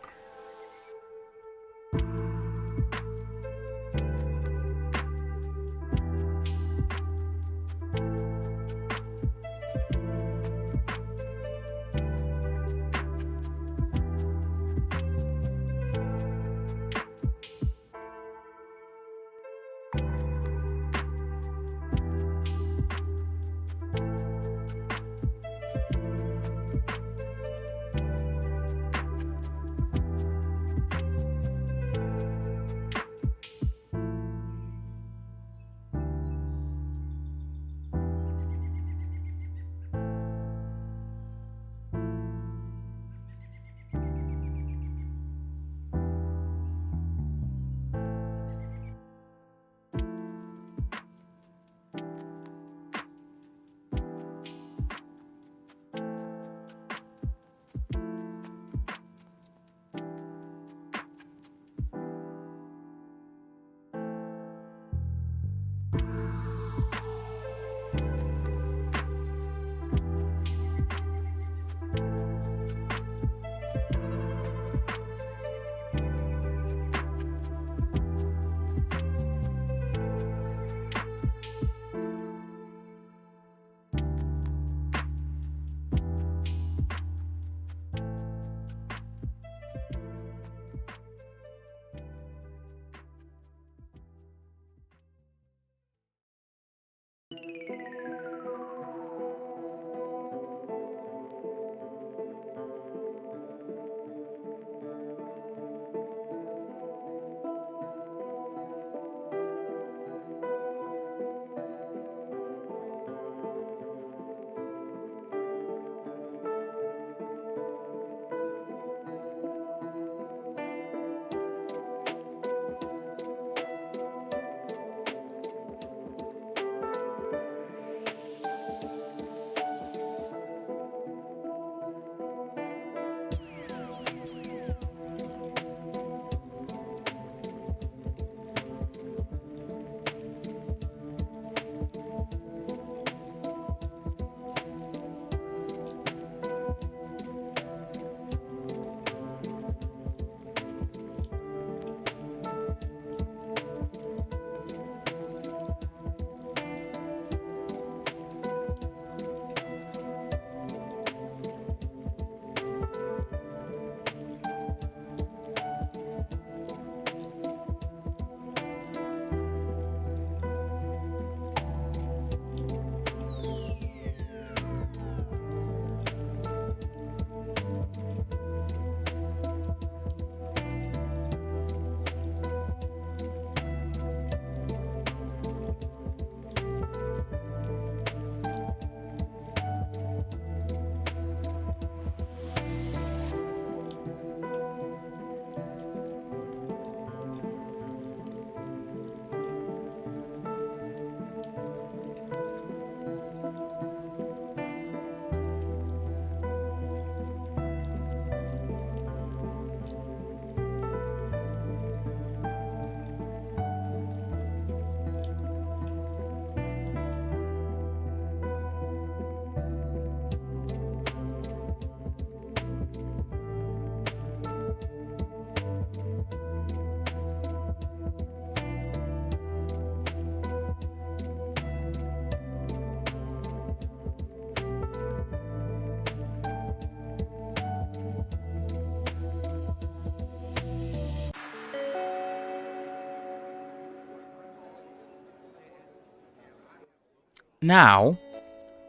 Now,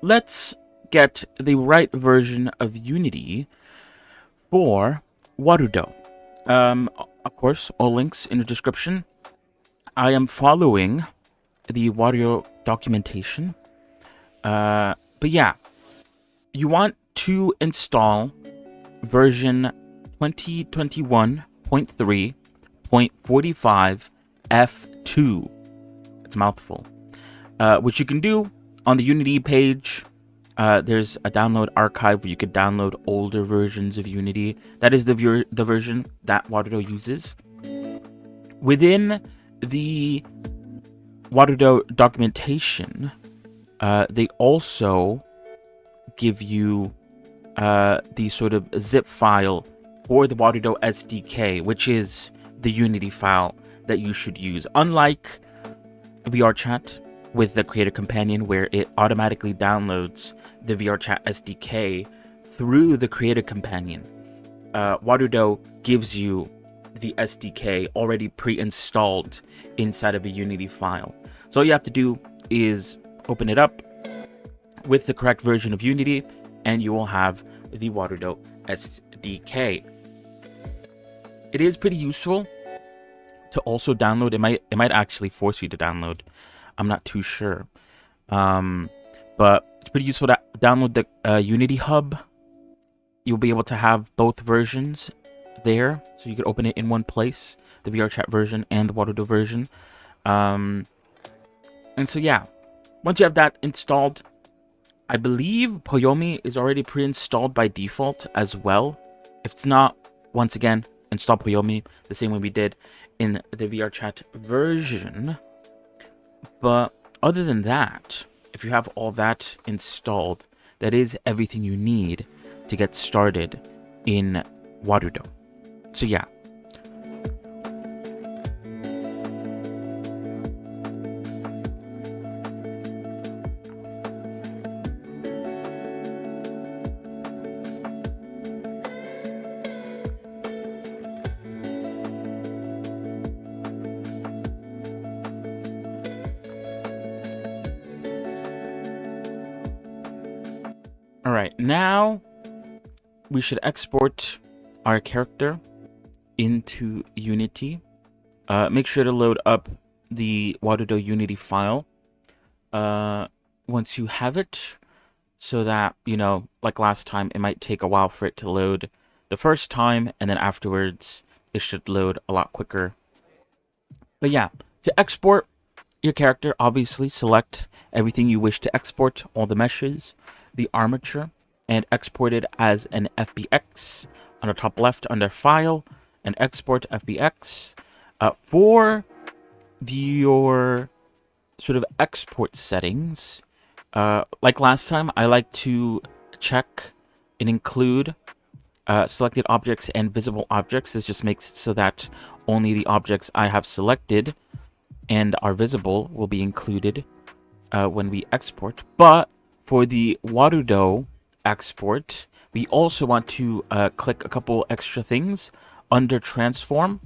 let's get the right version of Unity for Warudo. Of course, all links in the description. I am following the Warudo documentation. But yeah, you want to install version 2021.3.45 F2. It's a mouthful. Which you can do on the Unity page. There's a download archive where you could download older versions of Unity. That is the version that Warudo uses. Within the Warudo documentation, they also give you the sort of zip file for the Warudo SDK, which is the Unity file that you should use. Unlike VRChat with the Creator Companion, where it automatically downloads the VRChat SDK through the Creator Companion, Warudo gives you the SDK already pre-installed inside of a Unity file. So all you have to do is open it up with the correct version of Unity, and you will have the Warudo SDK. It is pretty useful to also download. It might actually force you to download. I'm not too sure. But it's pretty useful to download the Unity Hub. You'll be able to have both versions there, so you can open it in one place, the VRChat version and the Warudo version. And so yeah, once you have that installed, I believe Poyomi is already pre-installed by default as well. If it's not, once again, install Poyomi the same way we did in the VRChat version. But other than that, if you have all that installed, that is everything you need to get started in Warudo. So yeah. Alright, now we should export our character into Unity. Make sure to load up the Warudo Unity file once you have it, so that, you know, like last time, it might take a while for it to load the first time, and then afterwards it should load a lot quicker. But yeah, to export your character, obviously select everything you wish to export, all the meshes, the armature, and export it as an FBX on the top left under File and Export FBX. For your sort of export settings, like last time, I like to check and include selected objects and visible objects. This just makes it so that only the objects I have selected and are visible will be included when we export. But for the Warudo export, we also want to click a couple extra things under Transform.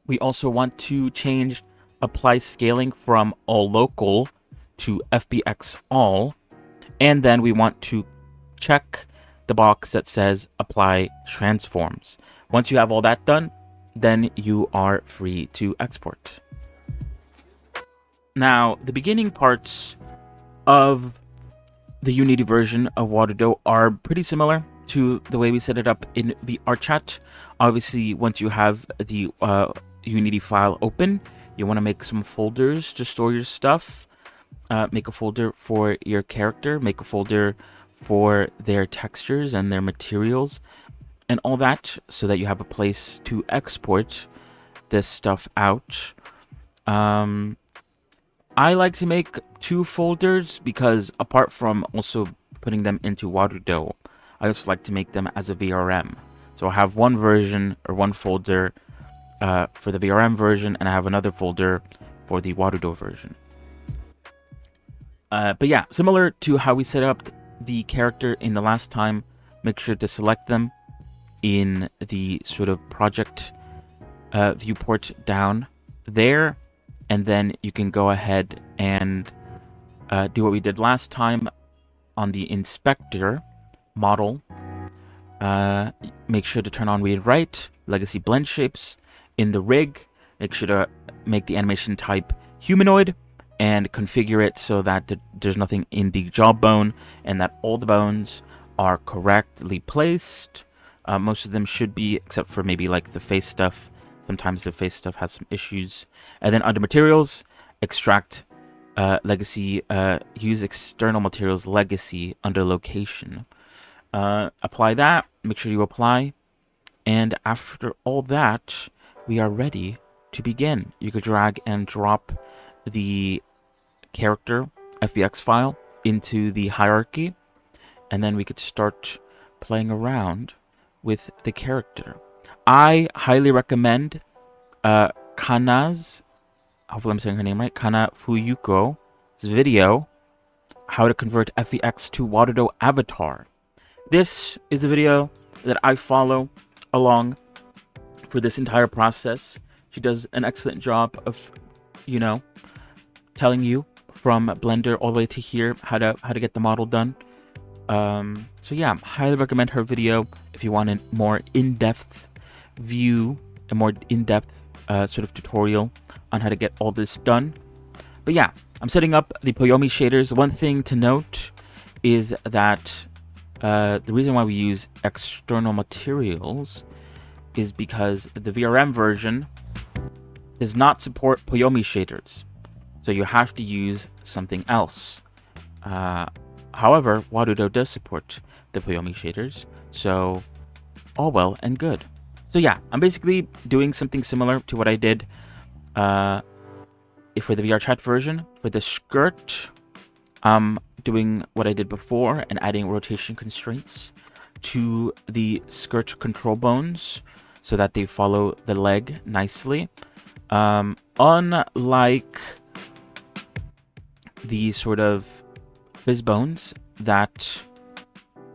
We also want to change Apply Scaling from All Local to FBX All, and then we want to check the box that says Apply Transforms. Once you have all that done, then you are free to export. Now, the beginning parts of the Unity version of Warudo are pretty similar to the way we set it up in VRChat. Obviously, once you have the Unity file open, you want to make some folders to store your stuff. Make a folder for your character, make a folder for their textures and their materials and all that, so that you have a place to export this stuff out. I like to make 2 folders because, apart from also putting them into Warudo, I also like to make them as a VRM. So I have one version or one folder for the VRM version, and I have another folder for the Warudo version. But yeah, similar to how we set up the character in the last time, make sure to select them in the sort of project viewport down there, and then you can go ahead and do what we did last time on the inspector model. Make sure to turn on read write, legacy blend shapes in the rig. Make sure to make the animation type humanoid and configure it so that there's nothing in the jawbone and that all the bones are correctly placed. Most of them should be, except for maybe like the face stuff. Sometimes the face stuff has some issues. And then under materials, extract legacy, use external materials legacy under location. Apply that, make sure you apply. And after all that, we are ready to begin. You could drag and drop the character FBX file into the hierarchy, and then we could start playing around with the character. I highly recommend Kana's, hopefully I'm saying her name right, Kana Fuyuko's video, how to convert FBX to Warudo avatar. This is a video that I follow along for this entire process. She does an excellent job of, you know, telling you from Blender all the way to here how to get the model done. So yeah, highly recommend her video if you want a more in-depth view, a more in-depth sort of tutorial on how to get all this done. But yeah, I'm setting up the Poyomi shaders. One thing to note is that the reason why we use external materials is because the VRM version does not support Poyomi shaders. So you have to use something else. However, Warudo does support the Poyomi shaders, so all well and good. So yeah, I'm basically doing something similar to what I did for the VRChat version. For the skirt, I'm doing what I did before and adding rotation constraints to the skirt control bones so that they follow the leg nicely. Unlike the sort of fizz bones that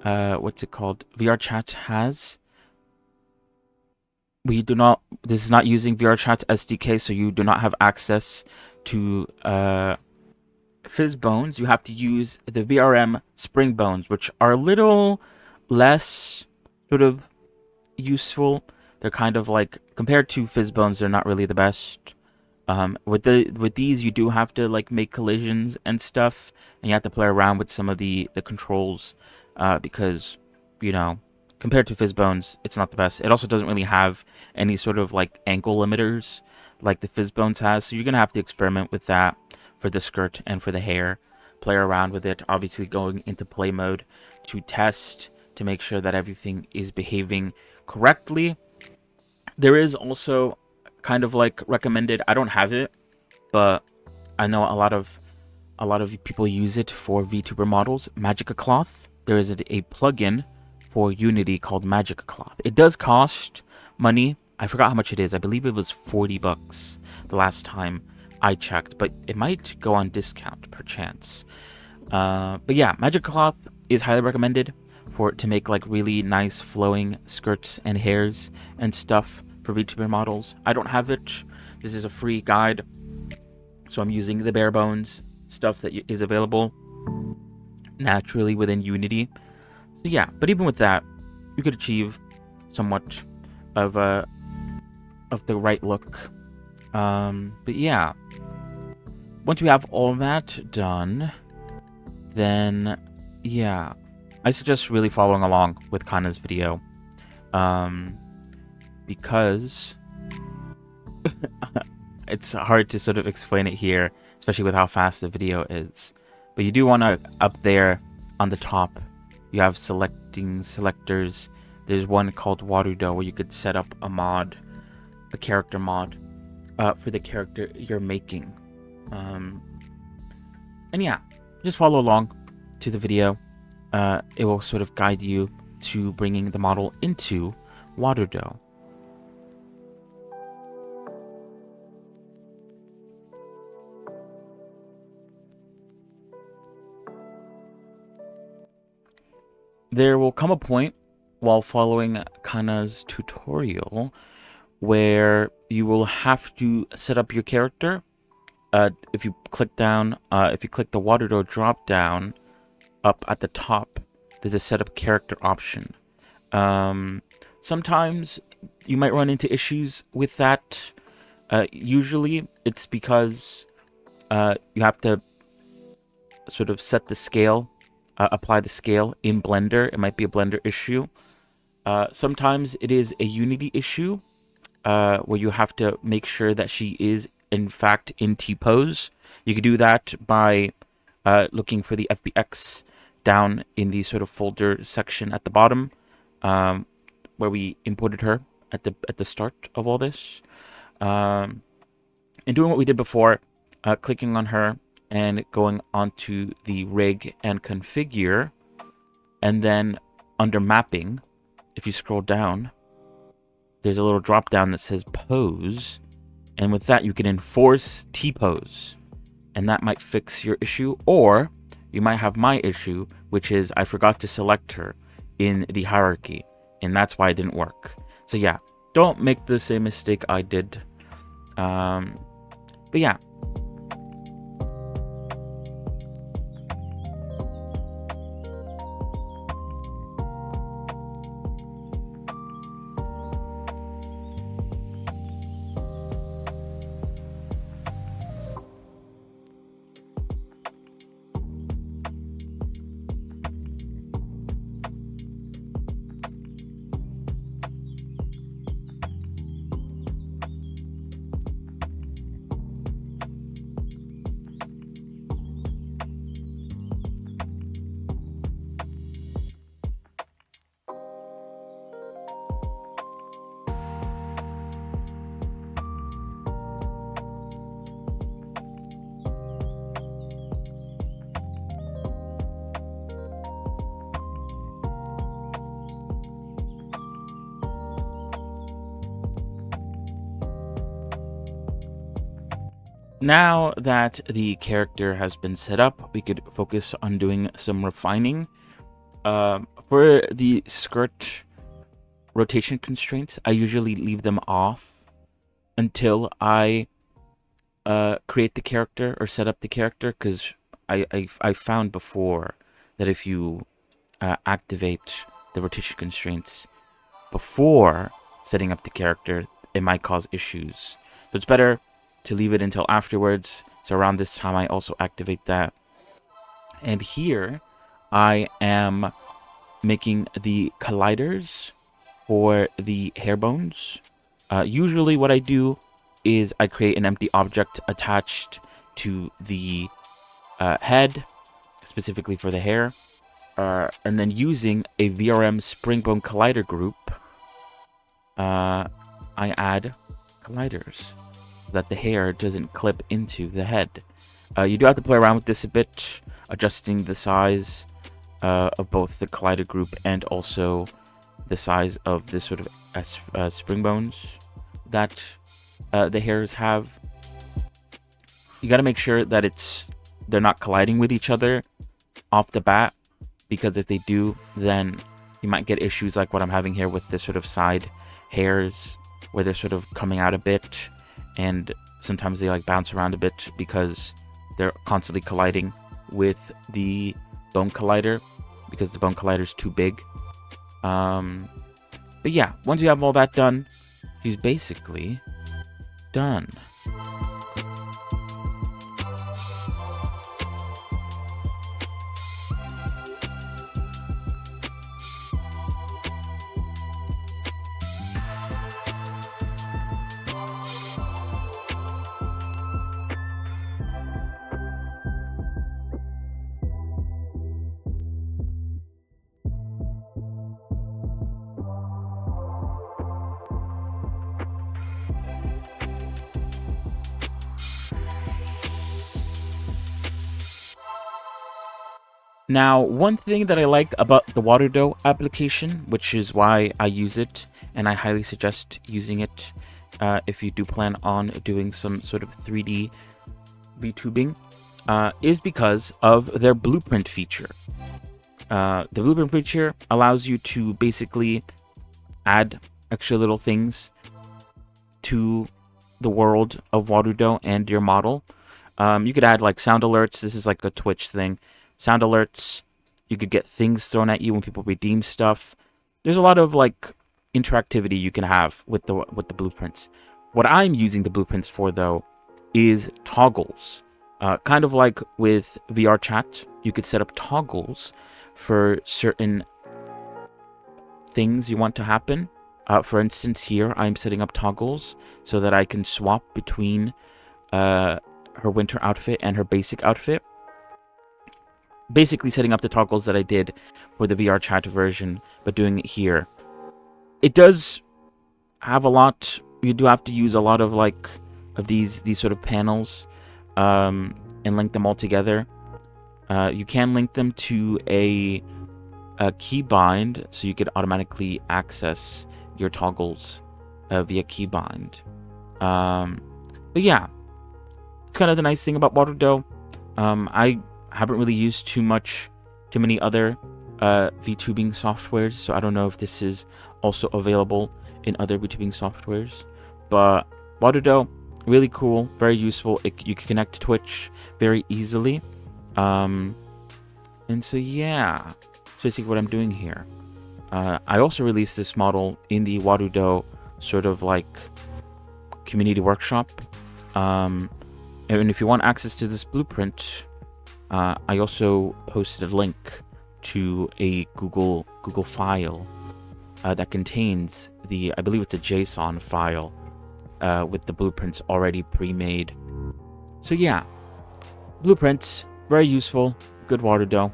what's it called, VRChat has, we do not, this is not using VRChat's SDK, so you do not have access to fizz bones. You have to use the VRM spring bones, which are a little less sort of useful. They're kind of like, compared to fizz bones, they're not really the best. With these, you do have to like make collisions and stuff, and you have to play around with some of the controls because, you know, compared to fizz bones, it's not the best. It also doesn't really have any sort of like ankle limiters like the fizz bones has, so you're gonna have to experiment with that for the skirt and for the hair. Play around with it, obviously going into play mode to test to make sure that everything is behaving correctly. There is also kind of like recommended, I don't have it, but I know a lot of people use it for VTuber models, Magica Cloth. There is a plugin for Unity called Magica Cloth. It does cost money. I forgot how much it is. I believe it was 40 bucks the last time I checked, but it might go on discount perchance. But yeah, Magica Cloth is highly recommended to make like really nice flowing skirts and hairs and stuff for VTuber models. I don't have it. This is a free guide, so I'm using the bare bones stuff that is available naturally within Unity. So yeah, but even with that, you could achieve somewhat of the right look. But yeah, once we have all that done, then yeah, I suggest really following along with Kana's video, because it's hard to sort of explain it here, especially with how fast the video is. But you do want to, up there on the top, you have selectors. There's one called Warudo where you could set up a mod, a character mod, for the character you're making. And yeah, just follow along to the video. It will sort of guide you to bringing the model into Warudo. There will come a point while following Kana's tutorial where you will have to set up your character if you click down, if you click the Warudo drop down up at the top, there's a setup character option. Sometimes you might run into issues with that. Usually it's because you have to sort of set the scale, apply the scale in Blender. It might be a Blender issue. Sometimes it is a Unity issue, where you have to make sure that she is in fact in T-pose. You could do that by looking for the FBX down in the sort of folder section at the bottom, where we imported her at the start of all this, and doing what we did before, clicking on her and going onto the rig and configure, and then under mapping, if you scroll down, there's a little drop down that says pose, and with that you can enforce T-pose, and that might fix your issue. Or you might have my issue, which is I forgot to select her in the hierarchy, and that's why it didn't work. So yeah, don't make the same mistake I did. But yeah. Now that the character has been set up, we could focus on doing some refining. For the skirt rotation constraints, I usually leave them off until I create the character or set up the character, because I found before that if you activate the rotation constraints before setting up the character, it might cause issues. So it's better to leave it until afterwards. So around this time I also activate that. And here I am making the colliders for the hair bones. Usually what I do is I create an empty object attached to the head, specifically for the hair, and then using a VRM Springbone collider group, I add colliders so that the hair doesn't clip into the head. You do have to play around with this a bit, adjusting the size of both the collider group and also the size of the sort of spring bones that the hairs have. You got to make sure that they're not colliding with each other off the bat, because if they do, then you might get issues like what I'm having here with the sort of side hairs, where they're sort of coming out a bit, and sometimes they like bounce around a bit because they're constantly colliding with the bone collider, because the bone collider is too big. But yeah, once you have all that done, she's basically done. Now, one thing that I like about the Warudo application, which is why I use it, and I highly suggest using it if you do plan on doing some sort of 3D VTubing, is because of their blueprint feature. The blueprint feature allows you to basically add extra little things to the world of Warudo and your model. You could add like sound alerts. This is like a Twitch thing. Sound alerts. You could get things thrown at you when people redeem stuff. There's a lot of like interactivity you can have with the blueprints. What I'm using the blueprints for though is toggles. Kind of like with VRChat, you could set up toggles for certain things you want to happen. For instance, here I'm setting up toggles so that I can swap between her winter outfit and her basic outfit. Basically setting up the toggles that I did for the VRChat version, but doing it here. It does have a lot. You do have to use a lot of like of these sort of panels and link them all together. You can link them to a keybind, so you could automatically access your toggles via keybind. But yeah, it's kind of the nice thing about Warudo. I haven't really used too many other VTubing softwares, so I don't know if this is also available in other VTubing softwares. But Warudo, really cool, very useful. You can connect to Twitch very easily. And so yeah, that's basically what I'm doing here. I also released this model in the Warudo sort of like community workshop. And if you want access to this blueprint, I also posted a link to a Google file that contains I believe it's a JSON file with the blueprints already pre-made. So yeah, blueprints, very useful, good Warudo.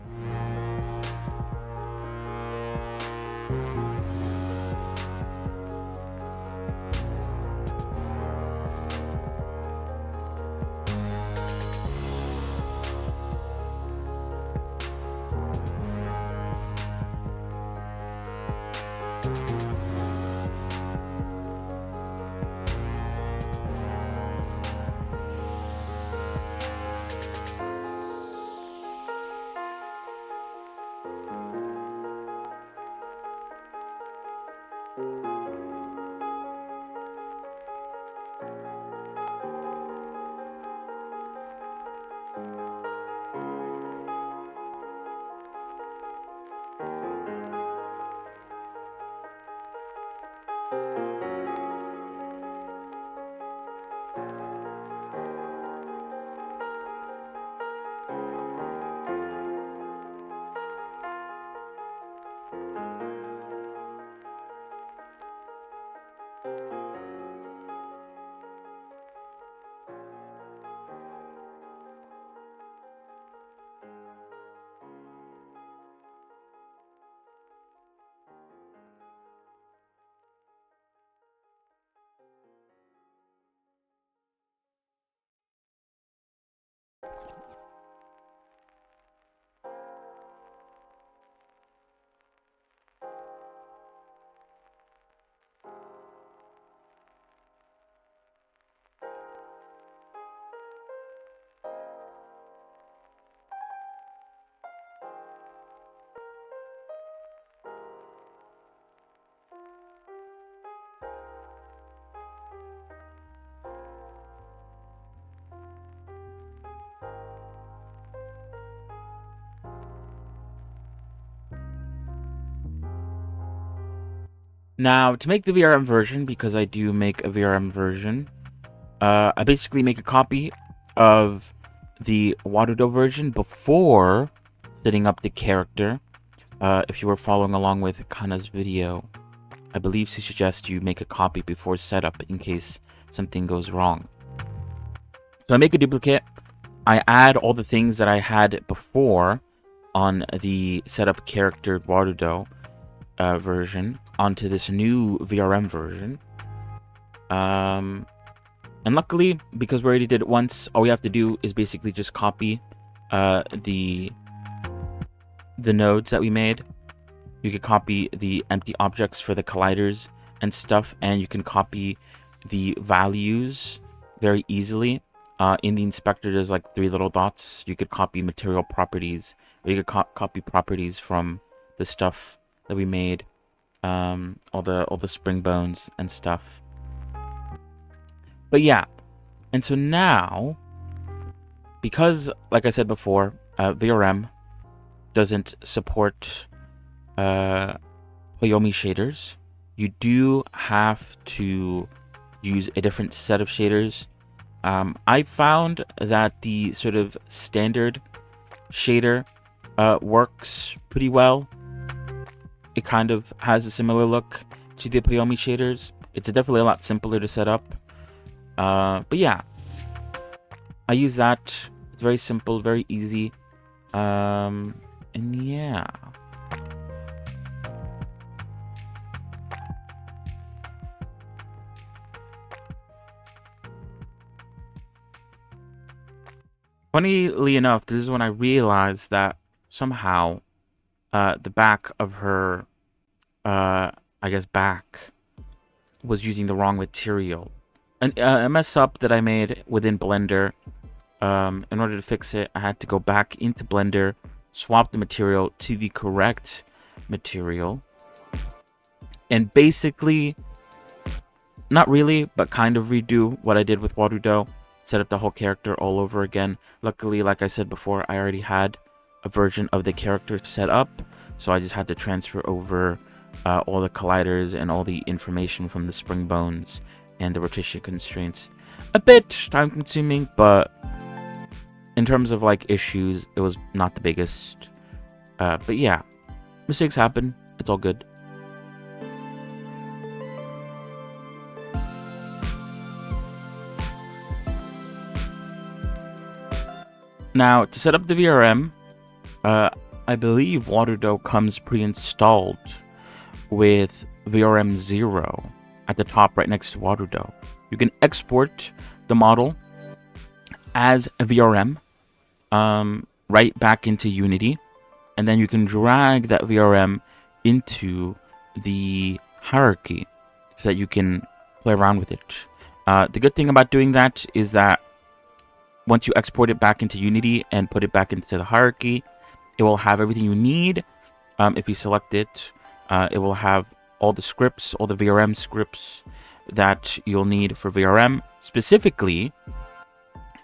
Now, to make the VRM version, because I do make a VRM version, I basically make a copy of the Warudo version before setting up the character. If you were following along with Kana's video, I believe she suggests you make a copy before setup in case something goes wrong. So I make a duplicate. I add all the things that I had before on the setup character Warudo version onto this new VRM version. And luckily, because we already did it once, all we have to do is basically just copy the nodes that we made. You can copy the empty objects for the colliders and stuff, and you can copy the values very easily. In the inspector, there's like 3 little dots. You could copy material properties, or you could copy properties from the stuff that we made, all the spring bones and stuff. But yeah, and so now because, like I said before, VRM doesn't support Poyomi shaders, you do have to use a different set of shaders. I found that the sort of standard shader works pretty well. It kind of has a similar look to the Poyomi shaders. It's definitely a lot simpler to set up. But yeah, I use that. It's very simple, very easy. And yeah. Funnily enough, this is when I realized that somehow the back of her, I guess, back was using the wrong material. And a mess up that I made within Blender. In order to fix it, I had to go back into Blender, swap the material to the correct material, and basically, not really, but kind of redo what I did with Warudo, set up the whole character all over again. Luckily, like I said before, I already had a version of the character set up, so I just had to transfer over all the colliders and all the information from the spring bones and the rotation constraints. A bit time consuming, but in terms of like issues, it was not the biggest. But yeah, mistakes happen. It's all good. Now, to set up the VRM, I believe Warudo comes pre-installed with VRM 0 at the top right next to Warudo. You can export the model as a VRM right back into Unity, and then you can drag that VRM into the hierarchy so that you can play around with it. The good thing about doing that is that once you export it back into Unity and put it back into the hierarchy, it will have everything you need. If you select it, it will have all the scripts, all the VRM scripts that you'll need for VRM. Specifically,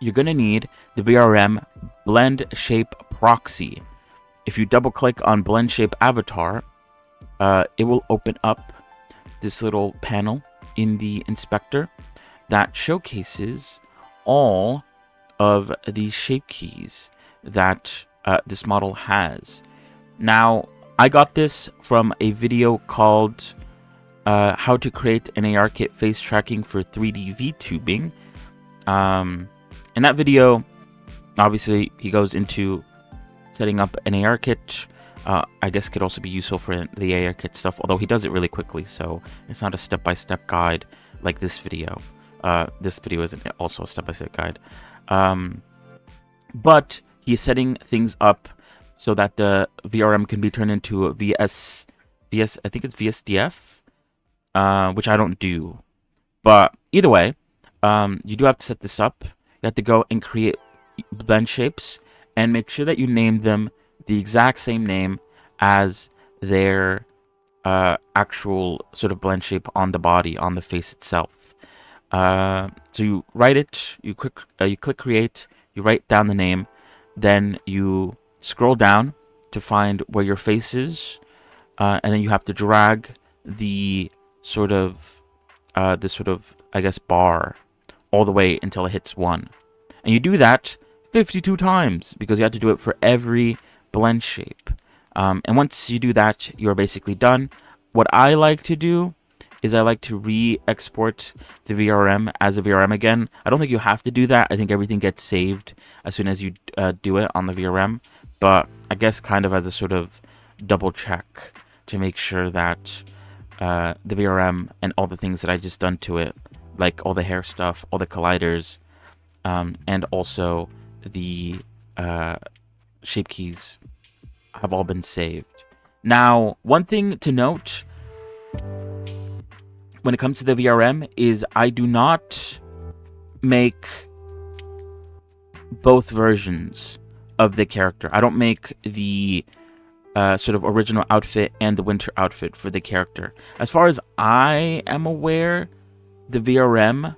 you're going to need the VRM blend shape proxy. If you double click on blend shape avatar, it will open up this little panel in the inspector that showcases all of the shape keys that this model has. Now, I got this from a video called How to Create an ARKit Face Tracking for 3D VTubing. In that video, obviously, he goes into setting up an ARKit. I guess could also be useful for the ARKit stuff, although he does it really quickly, so it's not a step-by-step guide like this video. This video isn't also a step-by-step guide. But he's setting things up so that the VRM can be turned into a I think it's VSDF, which I don't do. But either way, you do have to set this up. You have to go and create blend shapes and make sure that you name them the exact same name as their actual sort of blend shape on the body, on the face itself. So you write it, you click create, you write down the name, then you scroll down to find where your face is, and then you have to drag the sort of I guess bar all the way until it hits 1. And you do that 52 times because you have to do it for every blend shape. And once you do that, you're basically done. What I like to do is I like to re-export the VRM as a VRM again. I don't think you have to do that. I think everything gets saved as soon as you do it on the VRM. But I guess kind of as a sort of double check to make sure that the VRM and all the things that I just done to it, like all the hair stuff, all the colliders, and also the shape keys have all been saved. Now, one thing to note when it comes to the VRM is I do not make both versions of the character. I don't make the sort of original outfit and the winter outfit for the character. As far as I am aware, the VRM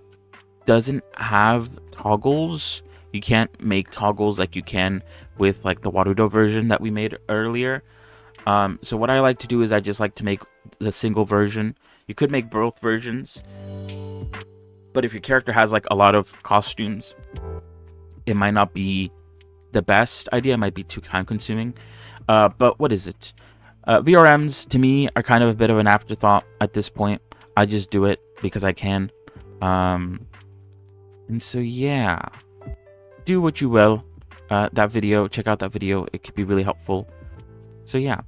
doesn't have toggles. You can't make toggles like you can with like the Warudo version that we made earlier. So what I like to do is I just like to make the single version. You could make both versions, but if your character has like a lot of costumes, it might not be the best idea. It might be too time consuming. But what is it? VRMs to me are kind of a bit of an afterthought at this point. I just do it because I can. And so yeah, do what you will. That video, check out that video. It could be really helpful. So yeah.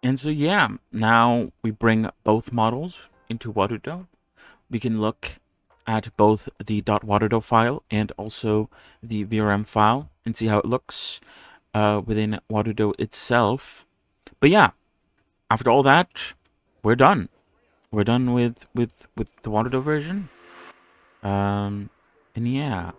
And so yeah, now we bring both models into Warudo. We can look at both the .warudo file and also the VRM file and see how it looks within Warudo itself. But yeah, after all that, we're done. We're done with the Warudo version. And yeah.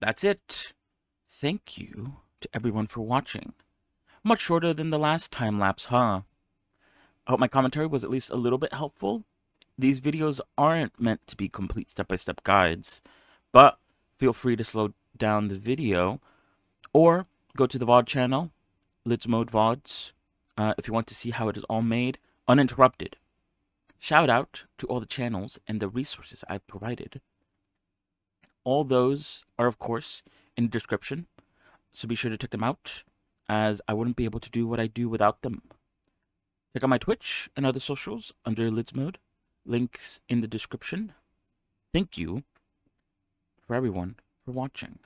that's it. Thank you to everyone for watching. Much shorter than the last time lapse, huh? I hope my commentary was at least a little bit helpful. These videos aren't meant to be complete step-by-step guides, but feel free to slow down the video or go to the VOD channel, Lydsmode VODs, if you want to see how it is all made uninterrupted. Shout out to all the channels and the resources I've provided. All those are, of course, in the description, so be sure to check them out, as I wouldn't be able to do what I do without them. Check out my Twitch and other socials under Lydsmode. Links in the description. Thank you for everyone for watching.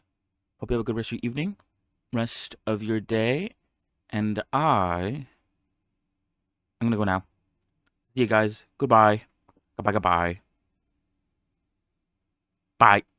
Hope you have a good rest of your evening, rest of your day, and I'm gonna go now. See you guys. Goodbye. Goodbye, goodbye. Bye.